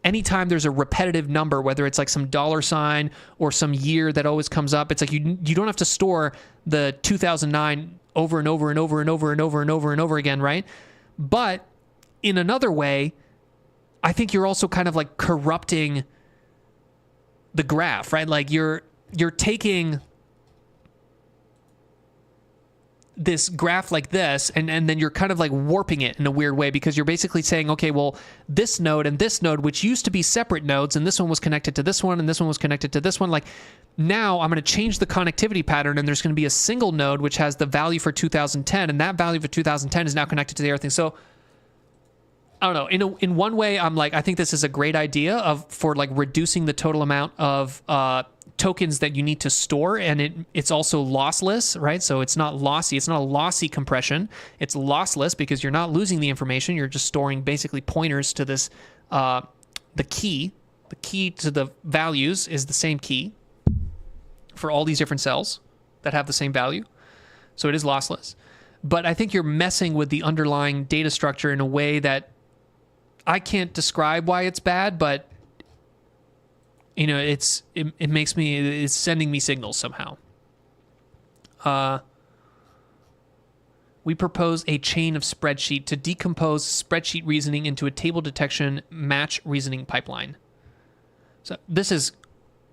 anytime there's a repetitive number, whether it's like some $ or some year that always comes up, it's like you don't have to store the 2009 over and over and over and over and over and over and over again, right? But in another way, I think you're also kind of like corrupting the graph, right? Like you're taking this graph like this and then you're kind of like warping it in a weird way, because you're basically saying, okay, well, this node and this node, which used to be separate nodes, and this one was connected to this one and this one was connected to this one, like now I'm going to change the connectivity pattern and there's going to be a single node which has the value for 2010, and that value for 2010 is now connected to the other thing. So I don't know. In one way, I'm like, I think this is a great idea for like reducing the total amount of tokens that you need to store, and it's also lossless, right? So it's not lossy. It's not a lossy compression. It's lossless because you're not losing the information. You're just storing basically pointers to this. The key to the values is the same key for all these different cells that have the same value. So it is lossless. But I think you're messing with the underlying data structure in a way that I can't describe why it's bad, but you know, it's sending me signals somehow. We propose a chain of spreadsheet to decompose spreadsheet reasoning into a table detection match reasoning pipeline. So this is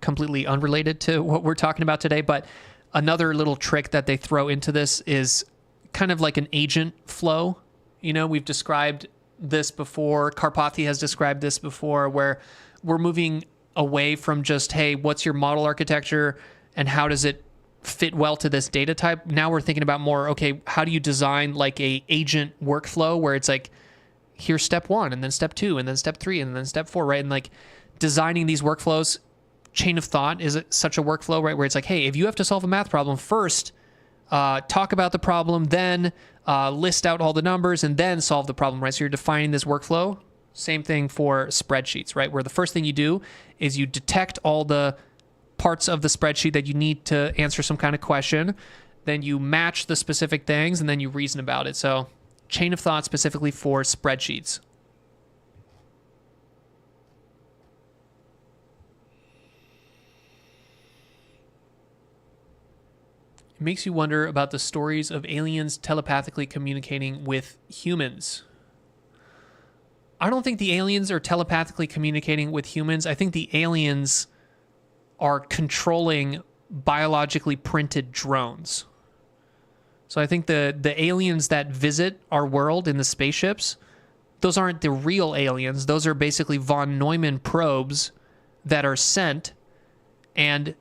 completely unrelated to what we're talking about today, but another little trick that they throw into this is kind of like an agent flow. You know, we've described this before. Karpathy has described this before, where we're moving away from just, hey, what's your model architecture and how does it fit well to this data type? Now we're thinking about more, okay, how do you design like a agent workflow where it's like, here's step 1 and then step 2 and then step 3 and then step 4, right? And like designing these workflows, chain of thought is such a workflow, right? Where it's like, hey, if you have to solve a math problem, first talk about the problem, then list out all the numbers, and then solve the problem, right? So you're defining this workflow. Same thing for spreadsheets, right? Where the first thing you do is you detect all the parts of the spreadsheet that you need to answer some kind of question. Then you match the specific things, and then you reason about it. So chain of thought specifically for spreadsheets. It makes you wonder about the stories of aliens telepathically communicating with humans. I don't think the aliens are telepathically communicating with humans. I think the aliens are controlling biologically printed drones. So I think the aliens that visit our world in the spaceships, those aren't the real aliens. Those are basically von Neumann probes that are sent, and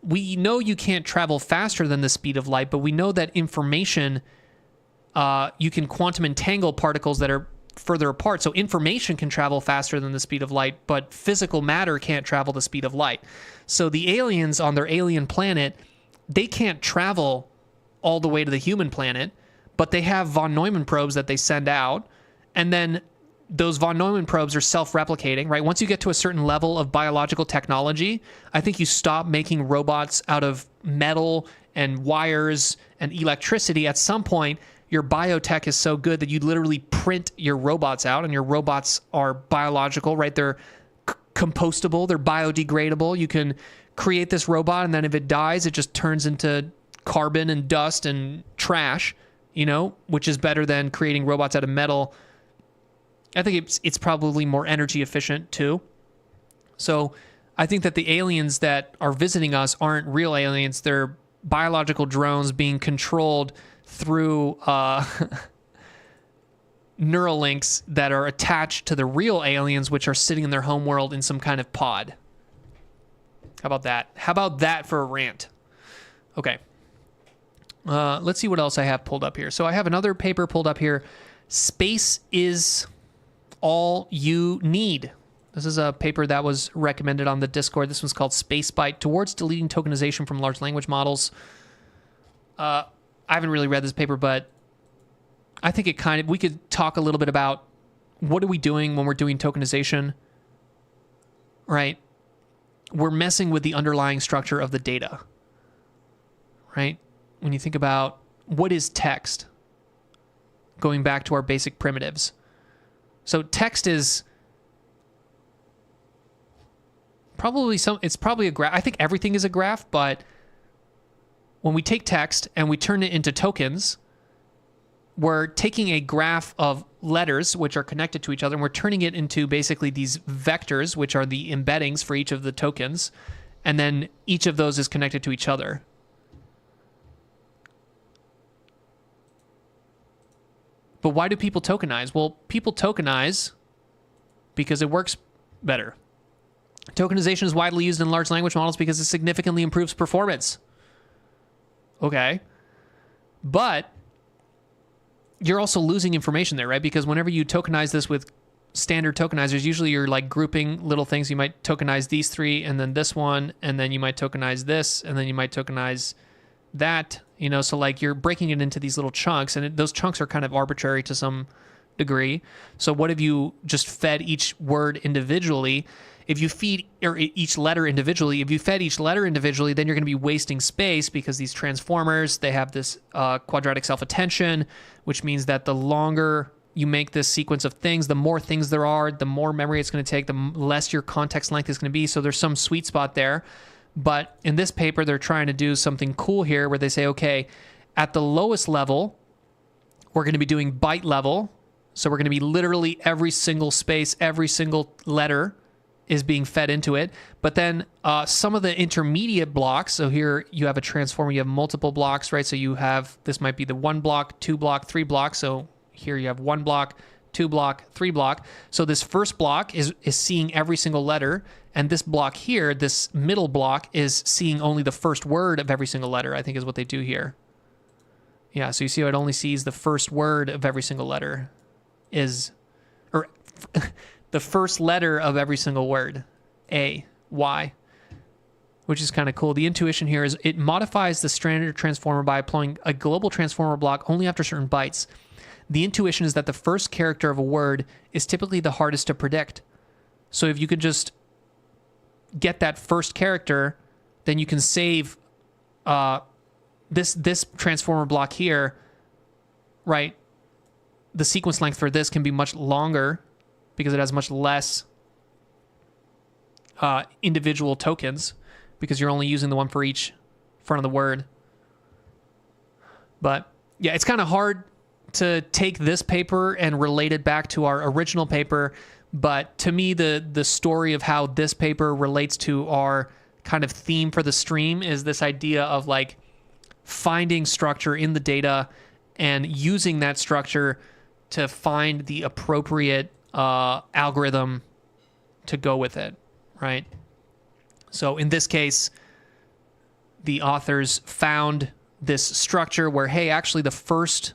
we know you can't travel faster than the speed of light, but we know that information you can quantum entangle particles that are further apart. So information can travel faster than the speed of light, but physical matter can't travel the speed of light. So the aliens on their alien planet, they can't travel all the way to the human planet, but they have von Neumann probes that they send out, and then those von Neumann probes are self-replicating, right? Once you get to a certain level of biological technology, I think you stop making robots out of metal and wires and electricity. At some point, your biotech is so good that you literally print your robots out, and your robots are biological, right? They're compostable, they're biodegradable. You can create this robot, and then if it dies, it just turns into carbon and dust and trash, you know, which is better than creating robots out of metal. I think it's probably more energy efficient too. So I think that the aliens that are visiting us aren't real aliens. They're biological drones being controlled through neural links that are attached to the real aliens, which are sitting in their home world in some kind of pod. How about that? How about that for a rant? Okay. Let's see what else I have pulled up here. So I have another paper pulled up here. Space is all you need. This is a paper that was recommended on the Discord. This one's called SpaceByte, Towards Deleting Tokenization from Large Language Models. I haven't really read this paper, but I think we could talk a little bit about what are we doing when we're doing tokenization, right? We're messing with the underlying structure of the data, right? When you think about what is text, going back to our basic primitives. So text is probably it's probably a graph. I think everything is a graph, but when we take text and we turn it into tokens, we're taking a graph of letters which are connected to each other, and we're turning it into basically these vectors, which are the embeddings for each of the tokens, and then each of those is connected to each other. But why do people tokenize? Well, people tokenize because it works better. Tokenization is widely used in large language models because it significantly improves performance. Okay. But you're also losing information there, right? Because whenever you tokenize this with standard tokenizers, usually you're like grouping little things. You might tokenize these three and then this one, and then you might tokenize this, and then you might tokenize that, you know, so like you're breaking it into these little chunks, and those chunks are kind of arbitrary to some degree. So what if you just fed each word individually? If you feed each letter individually, if you fed each letter individually, then you're going to be wasting space, because these transformers, they have this quadratic self-attention, which means that the longer you make this sequence of things, the more things there are, the more memory it's going to take, the less your context length is going to be. So there's some sweet spot there. But in this paper, they're trying to do something cool here where they say, okay, at the lowest level, we're going to be doing byte level. So we're going to be literally every single space, every single letter is being fed into it. But then some of the intermediate blocks, so here you have a transformer, you have multiple blocks, right? So you have, this might be the 1 block, 2 block, 3 block. So here you have 1 block, 2 block, 3 block. So this first block is seeing every single letter. And this block here, this middle block, is seeing only the first word of every single letter, I think is what they do here. Yeah, so you see how it only sees the first word of every single letter or the first letter of every single word, A, Y, which is kind of cool. The intuition here is it modifies the standard transformer by applying a global transformer block only after certain bytes. The intuition is that the first character of a word is typically the hardest to predict. So if you could just get that first character, then you can save this transformer block here, right? The sequence length for this can be much longer because it has much less individual tokens, because you're only using the one for each front of the word. But yeah, it's kind of hard to take this paper and relate it back to our original paper. But to me, the story of how this paper relates to our kind of theme for the stream is this idea of like finding structure in the data and using that structure to find the appropriate algorithm to go with it, right? So in this case, the authors found this structure where, hey, actually the first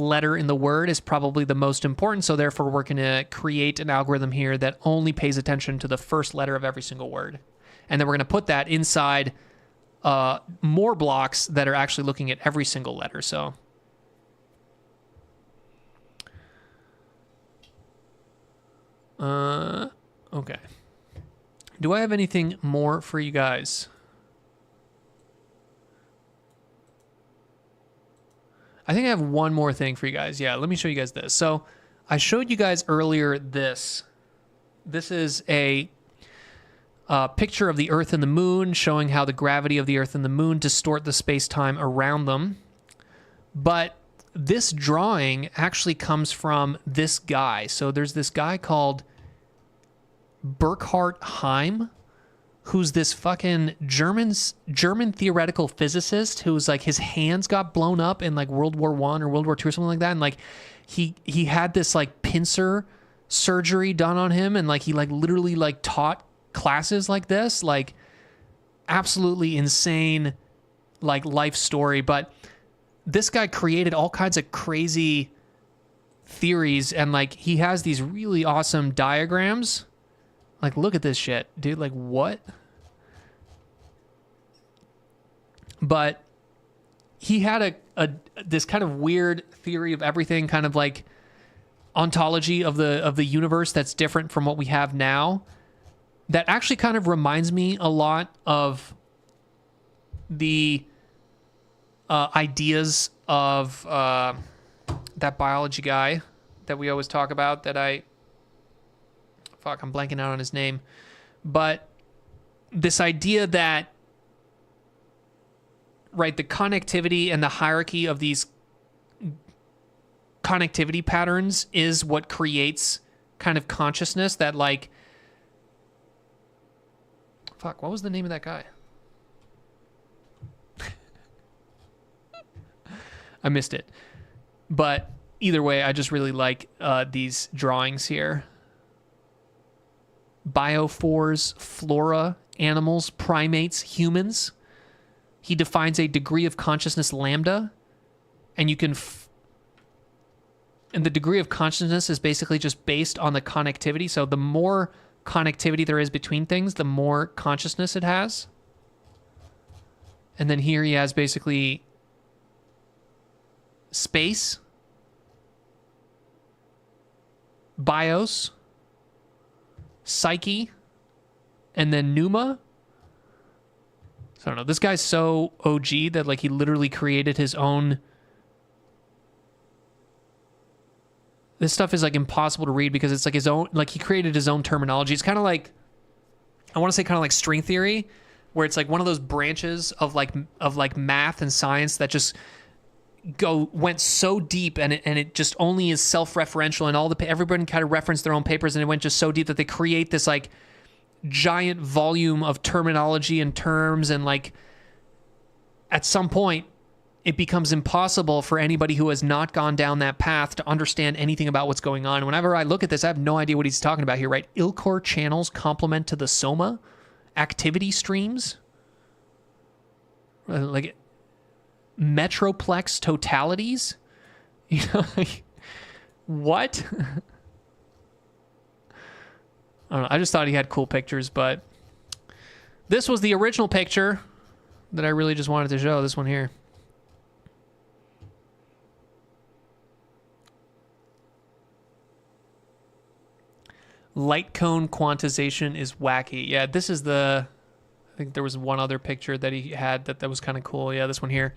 letter in the word is probably the most important. So therefore, we're going to create an algorithm here that only pays attention to the first letter of every single word. And then we're going to put that inside more blocks that are actually looking at every single letter. So okay. Do I have anything more for you guys? I think I have one more thing for you guys. Yeah, let me show you guys this. So I showed you guys earlier this. This is a picture of the Earth and the Moon, showing how the gravity of the Earth and the Moon distort the space-time around them. But this drawing actually comes from this guy. So there's this guy called Burkhard Heim, who's this fucking German theoretical physicist who's like, his hands got blown up in like World War I or World War II or something like that, and like he had this like pincer surgery done on him, and like he like literally like taught classes like this, like absolutely insane like life story. But this guy created all kinds of crazy theories, and like he has these really awesome diagrams. Like, look at this shit, dude. Like, what? But he had this kind of weird theory of everything, kind of like ontology of the universe that's different from what we have now. That actually kind of reminds me a lot of the ideas of that biology guy that we always talk about, that I'm blanking out on his name. But this idea that, right, the connectivity and the hierarchy of these connectivity patterns is what creates kind of consciousness that, like, what was the name of that guy? I missed it. But either way, I just really like these drawings here. Biophores, flora, animals, primates, humans. He defines a degree of consciousness lambda, and you can and the degree of consciousness is basically just based on the connectivity. So the more connectivity there is between things, the more consciousness it has. And then here he has basically space, bios, psyche, and then pneuma. So I don't know. This guy's so OG that like he literally created his own. This stuff is like impossible to read because it's like his own, like he created his own terminology. It's kind of like, I want to say kind of like string theory, where it's like one of those branches of like math and science that just went so deep, and it just only is self-referential, and everybody kind of referenced their own papers, and it went just so deep that they create this like giant volume of terminology and terms, and like at some point it becomes impossible for anybody who has not gone down that path to understand anything about what's going on. Whenever I look at this, I have no idea what he's talking about here, right? Ilcore channels complement to the soma, activity streams, like metroplex totalities. You know, like, what? I don't know. I just thought he had cool pictures, but this was the original picture that I really just wanted to show. This one here. Light cone quantization is wacky. Yeah, this is I think there was one other picture that he had that was kind of cool. Yeah, this one here.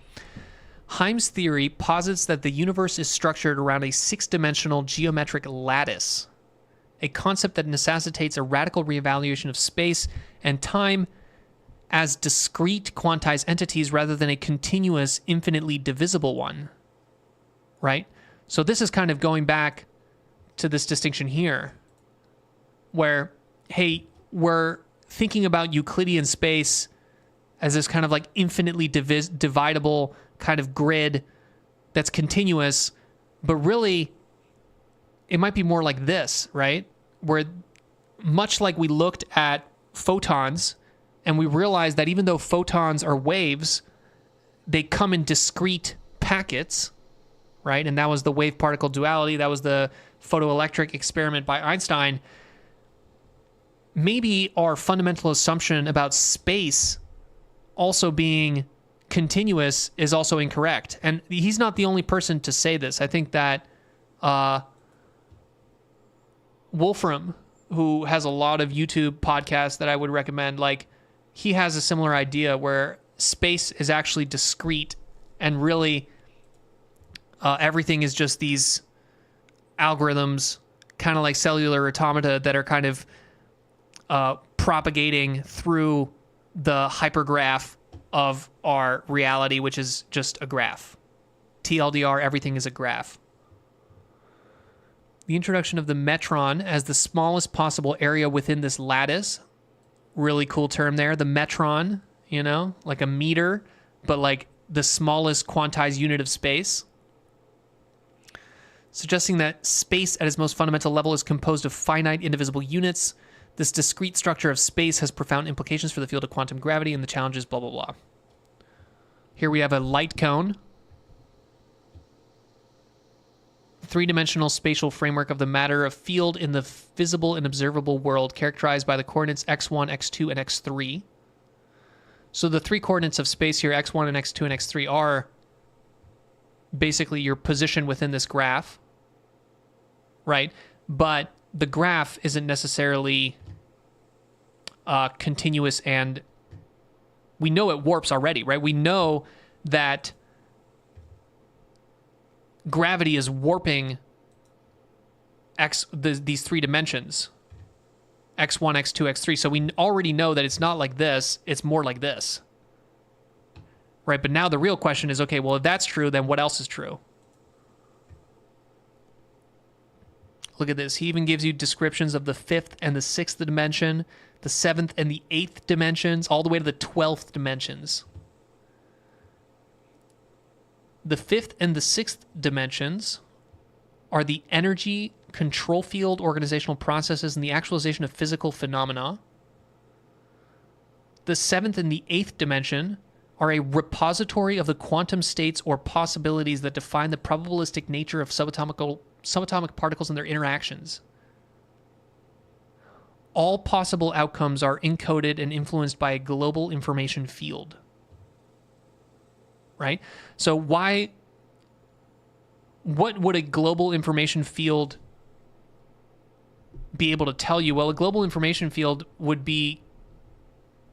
Heim's theory posits that the universe is structured around a six-dimensional geometric lattice, a concept that necessitates a radical reevaluation of space and time as discrete quantized entities rather than a continuous, infinitely divisible one. Right? So this is kind of going back to this distinction here, where, hey, we're thinking about Euclidean space as this kind of like infinitely dividable kind of grid that's continuous, but really it might be more like this, right? Where much like we looked at photons and we realized that even though photons are waves, they come in discrete packets, right? And that was the wave-particle duality. That was the photoelectric experiment by Einstein. Maybe our fundamental assumption about space also being continuous is also incorrect. And he's not the only person to say this. I think that Wolfram, who has a lot of YouTube podcasts that I would recommend, like, he has a similar idea where space is actually discrete and really everything is just these algorithms, kind of like cellular automata that are kind of propagating through the hypergraph of our reality, which is just a graph. TLDR, everything is a graph. The introduction of the metron as the smallest possible area within this lattice. Really cool term there. The metron, you know, like a meter, but like the smallest quantized unit of space. Suggesting that space at its most fundamental level is composed of finite indivisible units. This discrete structure of space has profound implications for the field of quantum gravity and the challenges, blah, blah, blah. Here we have a light cone. Three-dimensional spatial framework of the matter, a field in the visible and observable world characterized by the coordinates x1, x2, and x3. So the three coordinates of space here, x1 and x2 and x3, are basically your position within this graph, right? But the graph isn't necessarily continuous, and we know it warps already, right? We know that gravity is warping these three dimensions, x1, x2, x3. So we already know that it's not like this, it's more like this, right? But now the real question is, okay, well, if that's true, then what else is true? Look at this. He even gives you descriptions of the 5th and the 6th dimension, the 7th and the 8th dimensions, all the way to the 12th dimensions. The 5th and the 6th dimensions are the energy, control field, organizational processes, and the actualization of physical phenomena. The 7th and the 8th dimension are a repository of the quantum states or possibilities that define the probabilistic nature of subatomic particles and their interactions. All possible outcomes are encoded and influenced by a global information field. Right? So what would a global information field be able to tell you? Well, a global information field would be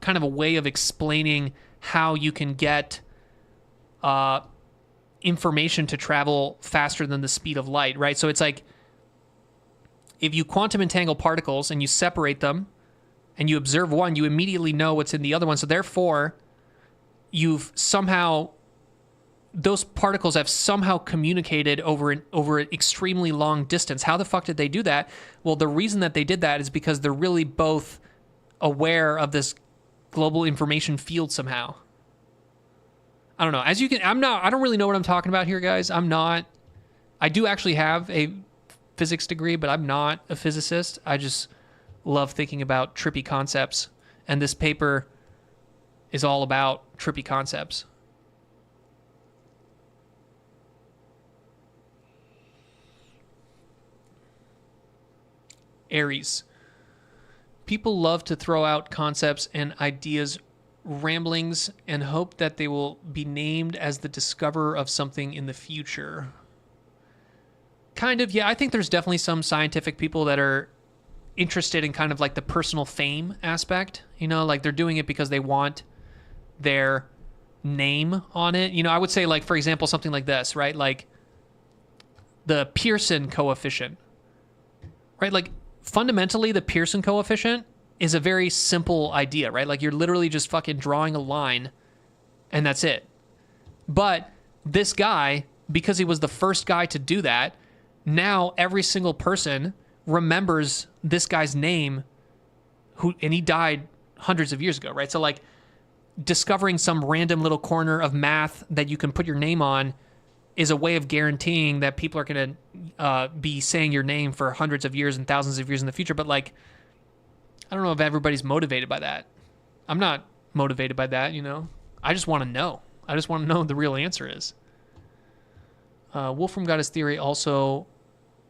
kind of a way of explaining how you can get information to travel faster than the speed of light, right? So it's like if you quantum entangle particles and you separate them and you observe one, you immediately know what's in the other one. So therefore, those particles have somehow communicated over an extremely long distance. How the fuck did they do that? Well, the reason that they did that is because they're really both aware of this global information field somehow. I don't know. I don't really know what I'm talking about here, guys. I do actually have a physics degree, but I'm not a physicist. I just love thinking about trippy concepts. And this paper is all about trippy concepts. Aries. People love to throw out concepts and ideas, ramblings, and hope that they will be named as the discoverer of something in the future. Kind of, yeah. I think there's definitely some scientific people that are interested in kind of like the personal fame aspect. You know, like they're doing it because they want their name on it. You know, I would say, like, for example, something like this, right? Like the Pearson coefficient, right? Like, fundamentally, the Pearson coefficient is a very simple idea, right? Like you're literally just fucking drawing a line and that's it. But this guy, because he was the first guy to do that, now every single person remembers this guy's name, and he died hundreds of years ago, right? So like discovering some random little corner of math that you can put your name on is a way of guaranteeing that people are going to be saying your name for hundreds of years and thousands of years in the future. But like, I don't know if everybody's motivated by that. I'm not motivated by that, you know. I just want to know. I just want to know what the real answer is. Wolfram got his theory also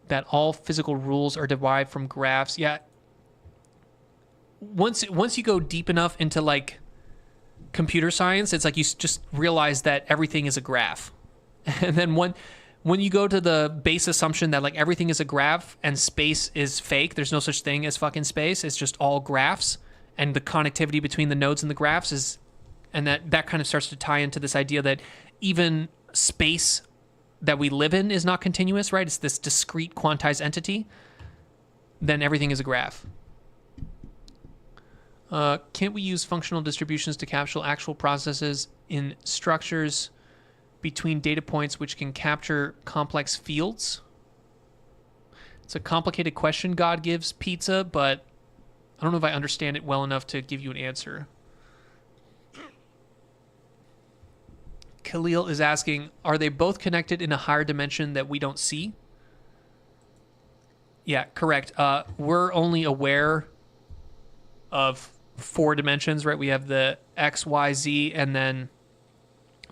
that all physical rules are derived from graphs. Yeah. Once you go deep enough into like computer science, it's like you just realize that everything is a graph. And then when you go to the base assumption that like everything is a graph and space is fake, there's no such thing as fucking space. It's just all graphs, and the connectivity between the nodes in the graphs is, and that kind of starts to tie into this idea that even space that we live in is not continuous, right? It's this discrete quantized entity. Then everything is a graph. Can't we use functional distributions to capture actual processes in structures between data points which can capture complex fields? It's a complicated question God gives, Pizza, but I don't know if I understand it well enough to give you an answer. Khalil is asking, are they both connected in a higher dimension that we don't see? Yeah, correct. We're only aware of 4 dimensions, right? We have the X, Y, Z, and then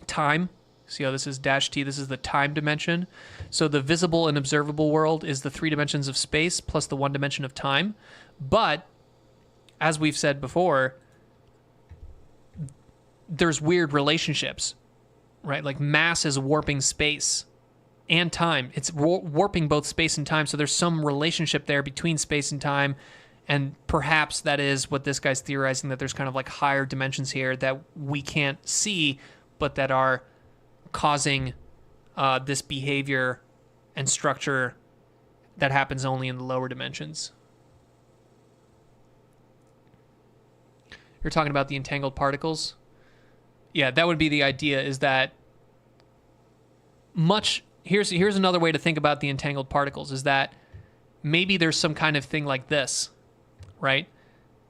time. See how this is dash T? This is the time dimension. So the visible and observable world is the 3 dimensions of space plus the 1 dimension of time. But as we've said before, there's weird relationships, right? Like mass is warping space and time. It's warping both space and time. So there's some relationship there between space and time. And perhaps that is what this guy's theorizing, that there's kind of like higher dimensions here that we can't see, but that are causing this behavior and structure that happens only in the lower dimensions. You're talking about the entangled particles? Yeah, that would be the idea, is that here's another way to think about the entangled particles, is that maybe there's some kind of thing like this, right?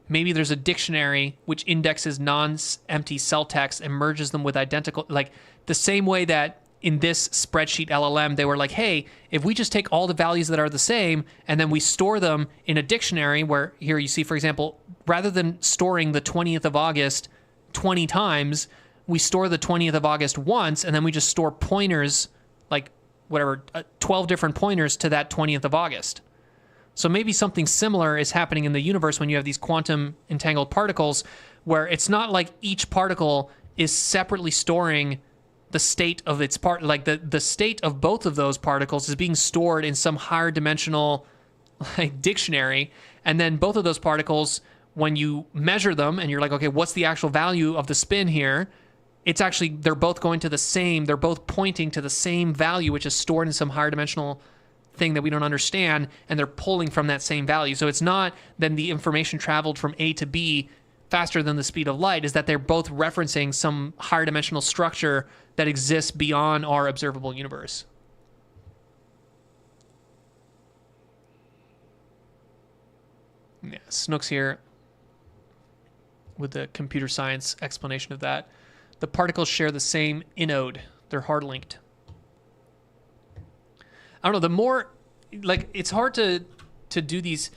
Maybe there's a dictionary which indexes non-empty cell text and merges them with identical, like the same way that in this spreadsheet LLM, they were like, hey, if we just take all the values that are the same and then we store them in a dictionary, where here you see, for example, rather than storing the 20th of August 20 times, we store the 20th of August once, and then we just store pointers, like whatever, 12 different pointers to that 20th of August. So maybe something similar is happening in the universe when you have these quantum entangled particles, where it's not like each particle is separately storing the state of its part, like the state of both of those particles is being stored in some higher dimensional like dictionary, and then both of those particles, when you measure them and you're like, okay, what's the actual value of the spin here? It's actually, they're both going to the same, they're both pointing to the same value, which is stored in some higher dimensional thing that we don't understand, and they're pulling from that same value. So it's not then the information traveled from A to B faster than the speed of light, is that they're both referencing some higher dimensional structure that exists beyond our observable universe. Yeah, Snook's here with the computer science explanation of that. The particles share the same inode. They're hard linked. I don't know, the more, like, it's hard to do these,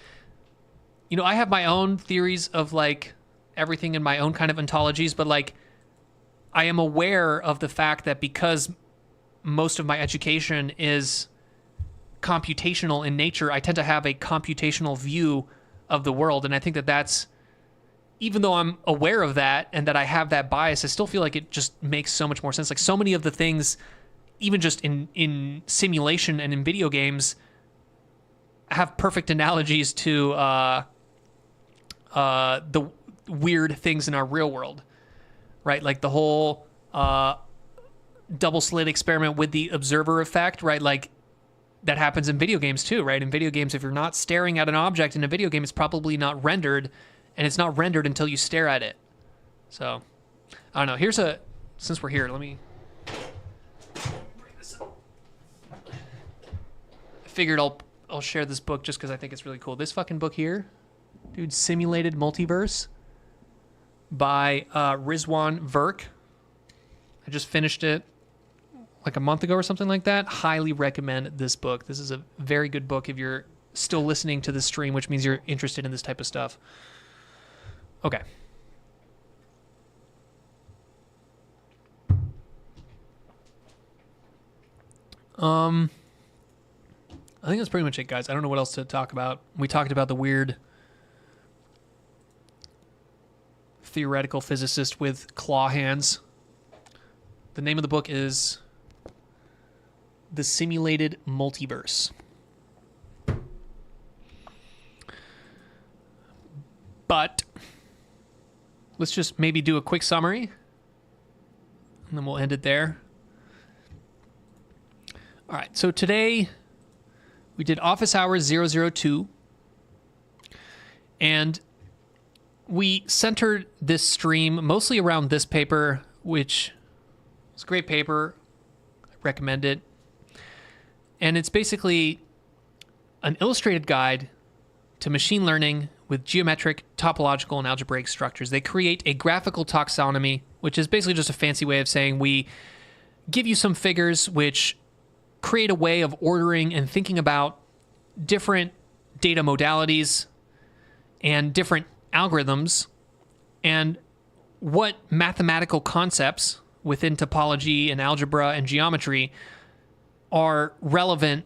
you know, I have my own theories of like everything in my own kind of ontologies, but like I am aware of the fact that because most of my education is computational in nature, I tend to have a computational view of the world. And I think that that's, even though I'm aware of that and that I have that bias, I still feel like it just makes so much more sense. Like so many of the things, even just in simulation and in video games, have perfect analogies to the weird things in our real world, right? Like the whole double slit experiment with the observer effect, right? Like that happens in video games too, right? In video games, if you're not staring at an object in a video game, it's probably not rendered, and it's not rendered until you stare at it. So, I don't know. Since we're here, let me bring this up. I figured I'll share this book just because I think it's really cool. This fucking book here, dude, Simulated Multiverse by Rizwan Virk. I just finished it like a month ago or something like that. Highly recommend this book. This is a very good book if you're still listening to this stream, which means you're interested in this type of stuff. Okay. I think that's pretty much it, guys. I don't know what else to talk about. We talked about the weird theoretical physicist with claw hands. The name of the book is The Simulated Multiverse. But let's just maybe do a quick summary, and then we'll end it there. All right, so today we did Office Hours 002, and we centered this stream mostly around this paper, which is a great paper. I recommend it. And it's basically an illustrated guide to machine learning with geometric, topological, and algebraic structures. They create a graphical taxonomy, which is basically just a fancy way of saying we give you some figures which create a way of ordering and thinking about different data modalities and different algorithms and what mathematical concepts within topology and algebra and geometry are relevant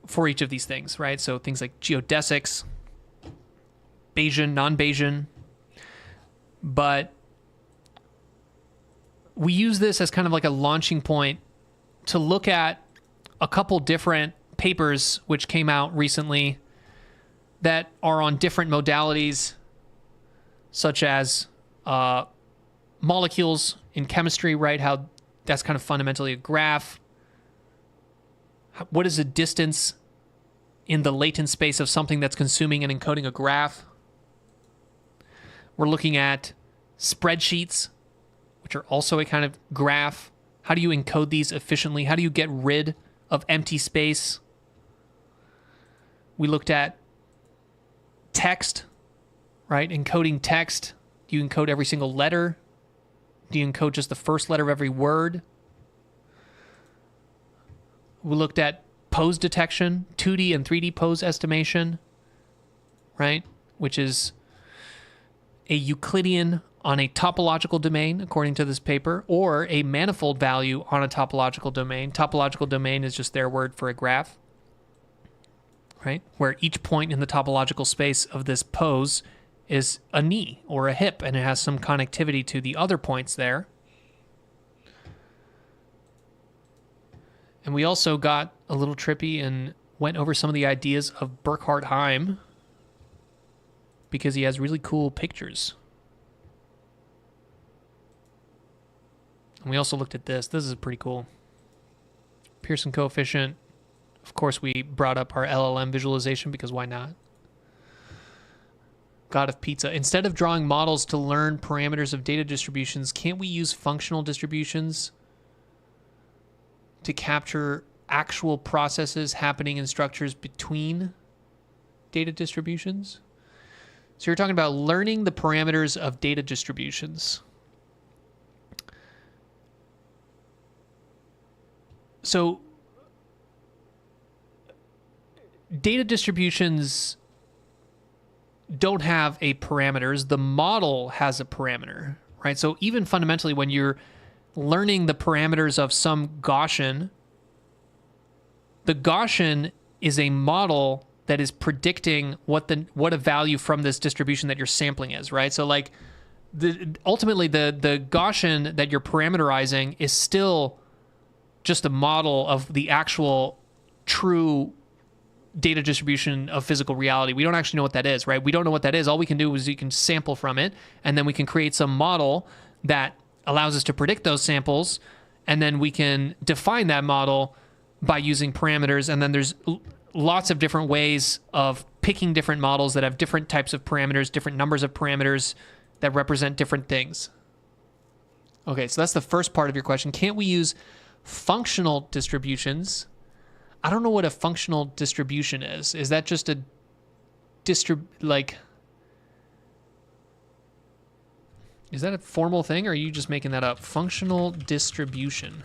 for each of these things, right? So things like geodesics, Bayesian, non-Bayesian. But we use this as kind of like a launching point to look at a couple different papers which came out recently that are on different modalities, such as molecules in chemistry, right? How that's kind of fundamentally a graph. What is the distance in the latent space of something that's consuming and encoding a graph? We're looking at spreadsheets, which are also a kind of graph. How do you encode these efficiently? How do you get rid of empty space? We looked at text, right? Encoding text. Do you encode every single letter? Do you encode just the first letter of every word? We looked at pose detection, 2D and 3D pose estimation, right? Which is a Euclidean on a topological domain, according to this paper, or a manifold value on a topological domain. Topological domain is just their word for a graph, right? Where each point in the topological space of this pose is a knee or a hip, and it has some connectivity to the other points there. And we also got a little trippy and went over some of the ideas of Burkhard Heim, because he has really cool pictures. And we also looked at this. This is pretty cool. Pearson coefficient. Of course, we brought up our LLM visualization because why not? God of pizza. Instead of drawing models to learn parameters of data distributions, can't we use functional distributions to capture actual processes happening in structures between data distributions? So you're talking about learning the parameters of data distributions. So data distributions don't have a parameters. The model has a parameter, right? So even fundamentally, when you're learning the parameters of some Gaussian, the Gaussian is a model that is predicting what a value from this distribution that you're sampling is, right? So like ultimately the Gaussian that you're parameterizing is still just a model of the actual true data distribution of physical reality. We don't actually know what that is, right? We don't know what that is. All we can do is we can sample from it, and then we can create some model that allows us to predict those samples, and then we can define that model by using parameters. And then there's lots of different ways of picking different models that have different types of parameters, different numbers of parameters that represent different things. Okay, so that's the first part of your question. Can't we use functional distributions? I don't know what a functional distribution is. Is that just a is that a formal thing, or are you just making that up? Functional distribution.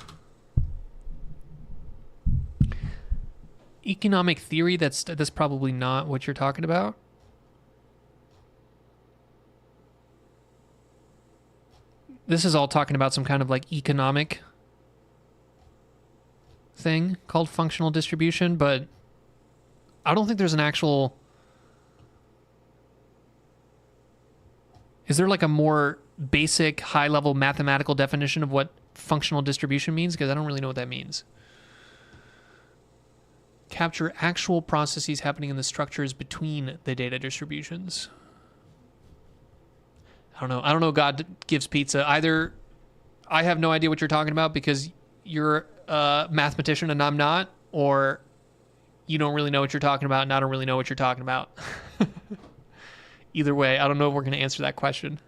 Economic theory, that's probably not what you're talking about. This is all talking about some kind of like economic thing called functional distribution, but I don't think there's an actual... Is there like a more basic, high-level mathematical definition of what functional distribution means? Because I don't really know what that means. Capture actual processes happening in the structures between the data distributions. I don't know. God gives pizza. Either I have no idea what you're talking about because you're a mathematician and I'm not, or you don't really know what you're talking about and I don't really know what you're talking about. Either way, I don't know if we're going to answer that question.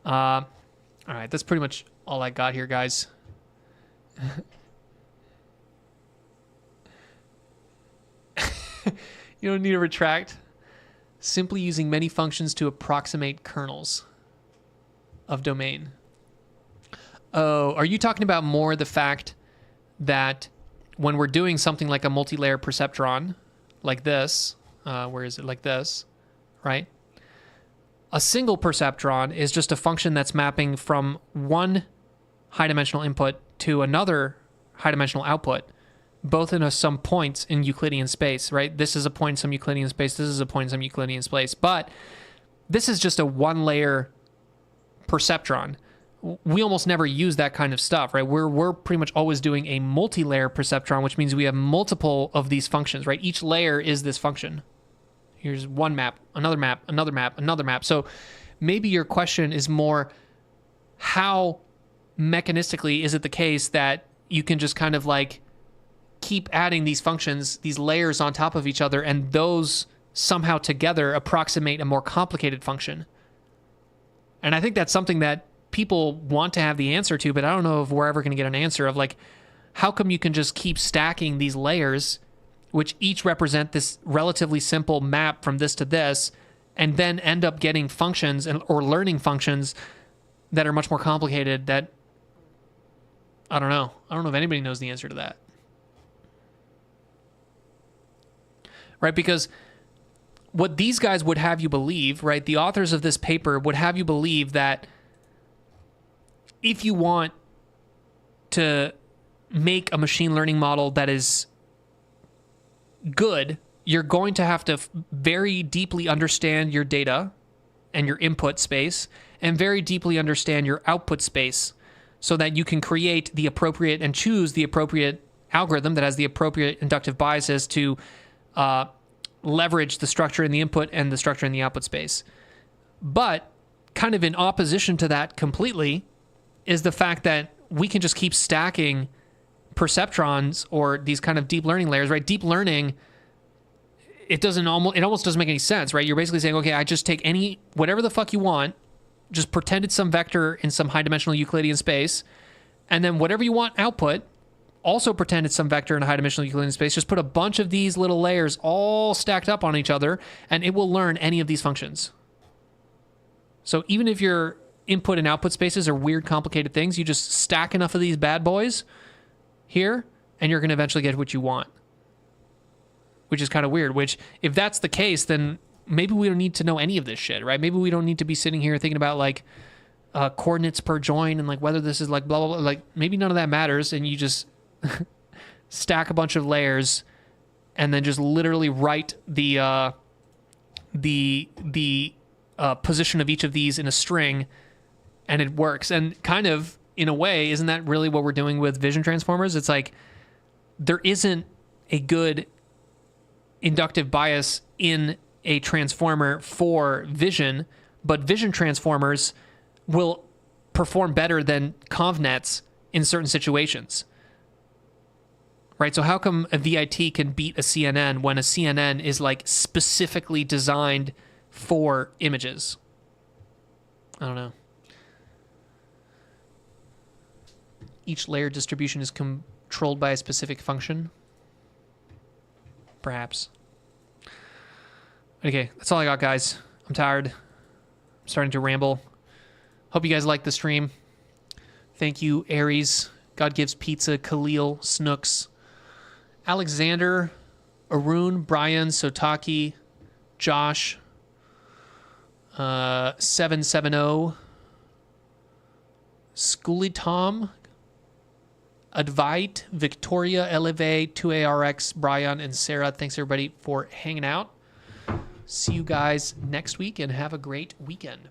All right, that's pretty much all I got here, guys. You don't need to retract. Simply using many functions to approximate kernels of domain. Oh, are you talking about more the fact that when we're doing something like a multi-layer perceptron, like this, where is it? Like this, right? A single perceptron is just a function that's mapping from one high-dimensional input to another high-dimensional output, both in some points in Euclidean space, right? This is a point in some Euclidean space. This is a point in some Euclidean space. But this is just a one-layer perceptron. We almost never use that kind of stuff, right? We're pretty much always doing a multi-layer perceptron, which means we have multiple of these functions, right? Each layer is this function. Here's one map, another map, another map, another map. So maybe your question is more, how mechanistically is it the case that you can just kind of like keep adding these functions, these layers on top of each other, and those somehow together approximate a more complicated function? And I think that's something that people want to have the answer to, but I don't know if we're ever going to get an answer of like, how come you can just keep stacking these layers, which each represent this relatively simple map from this to this, and then end up getting functions or learning functions that are much more complicated that, I don't know. I don't know if anybody knows the answer to that. Right? Because what these guys would have you believe, right, the authors of this paper would have you believe that if you want to make a machine learning model that is good, you're going to have to very deeply understand your data and your input space and very deeply understand your output space so that you can create the appropriate and choose the appropriate algorithm that has the appropriate inductive biases to leverage the structure in the input and the structure in the output space. But kind of in opposition to that completely is the fact that we can just keep stacking perceptrons or these kind of deep learning layers, right? Deep learning, it almost doesn't make any sense, right? You're basically saying, okay, I just take whatever the fuck you want, just pretend it's some vector in some high dimensional Euclidean space, and then whatever you want output, also pretend it's some vector in a high dimensional Euclidean space, just put a bunch of these little layers all stacked up on each other, and it will learn any of these functions. So even if your input and output spaces are weird, complicated things, you just stack enough of these bad boys here, and you're going to eventually get what you want. Which is kind of weird, which if that's the case, then maybe we don't need to know any of this shit, right? Maybe we don't need to be sitting here thinking about like coordinates per join and like whether this is like blah, blah, blah. Like maybe none of that matters, and you just stack a bunch of layers and then just literally write the position of each of these in a string, and it works. And kind of, in a way, isn't that really what we're doing with vision transformers? It's like there isn't a good inductive bias in a transformer for vision, but vision transformers will perform better than convnets in certain situations. Right? So how come a VIT can beat a CNN when a CNN is like specifically designed for images? I don't know. Each layer distribution is controlled by a specific function. Perhaps. Okay, that's all I got, guys. I'm tired. I'm starting to ramble. Hope you guys like the stream. Thank you, Aries, God Gives Pizza, Khalil, Snooks, Alexander, Arun, Brian, Sotaki, Josh, 770, Schooly Tom, Advait, Victoria, Eleve, 2ARX, Brian, and Sarah. Thanks everybody for hanging out. See you guys next week and have a great weekend.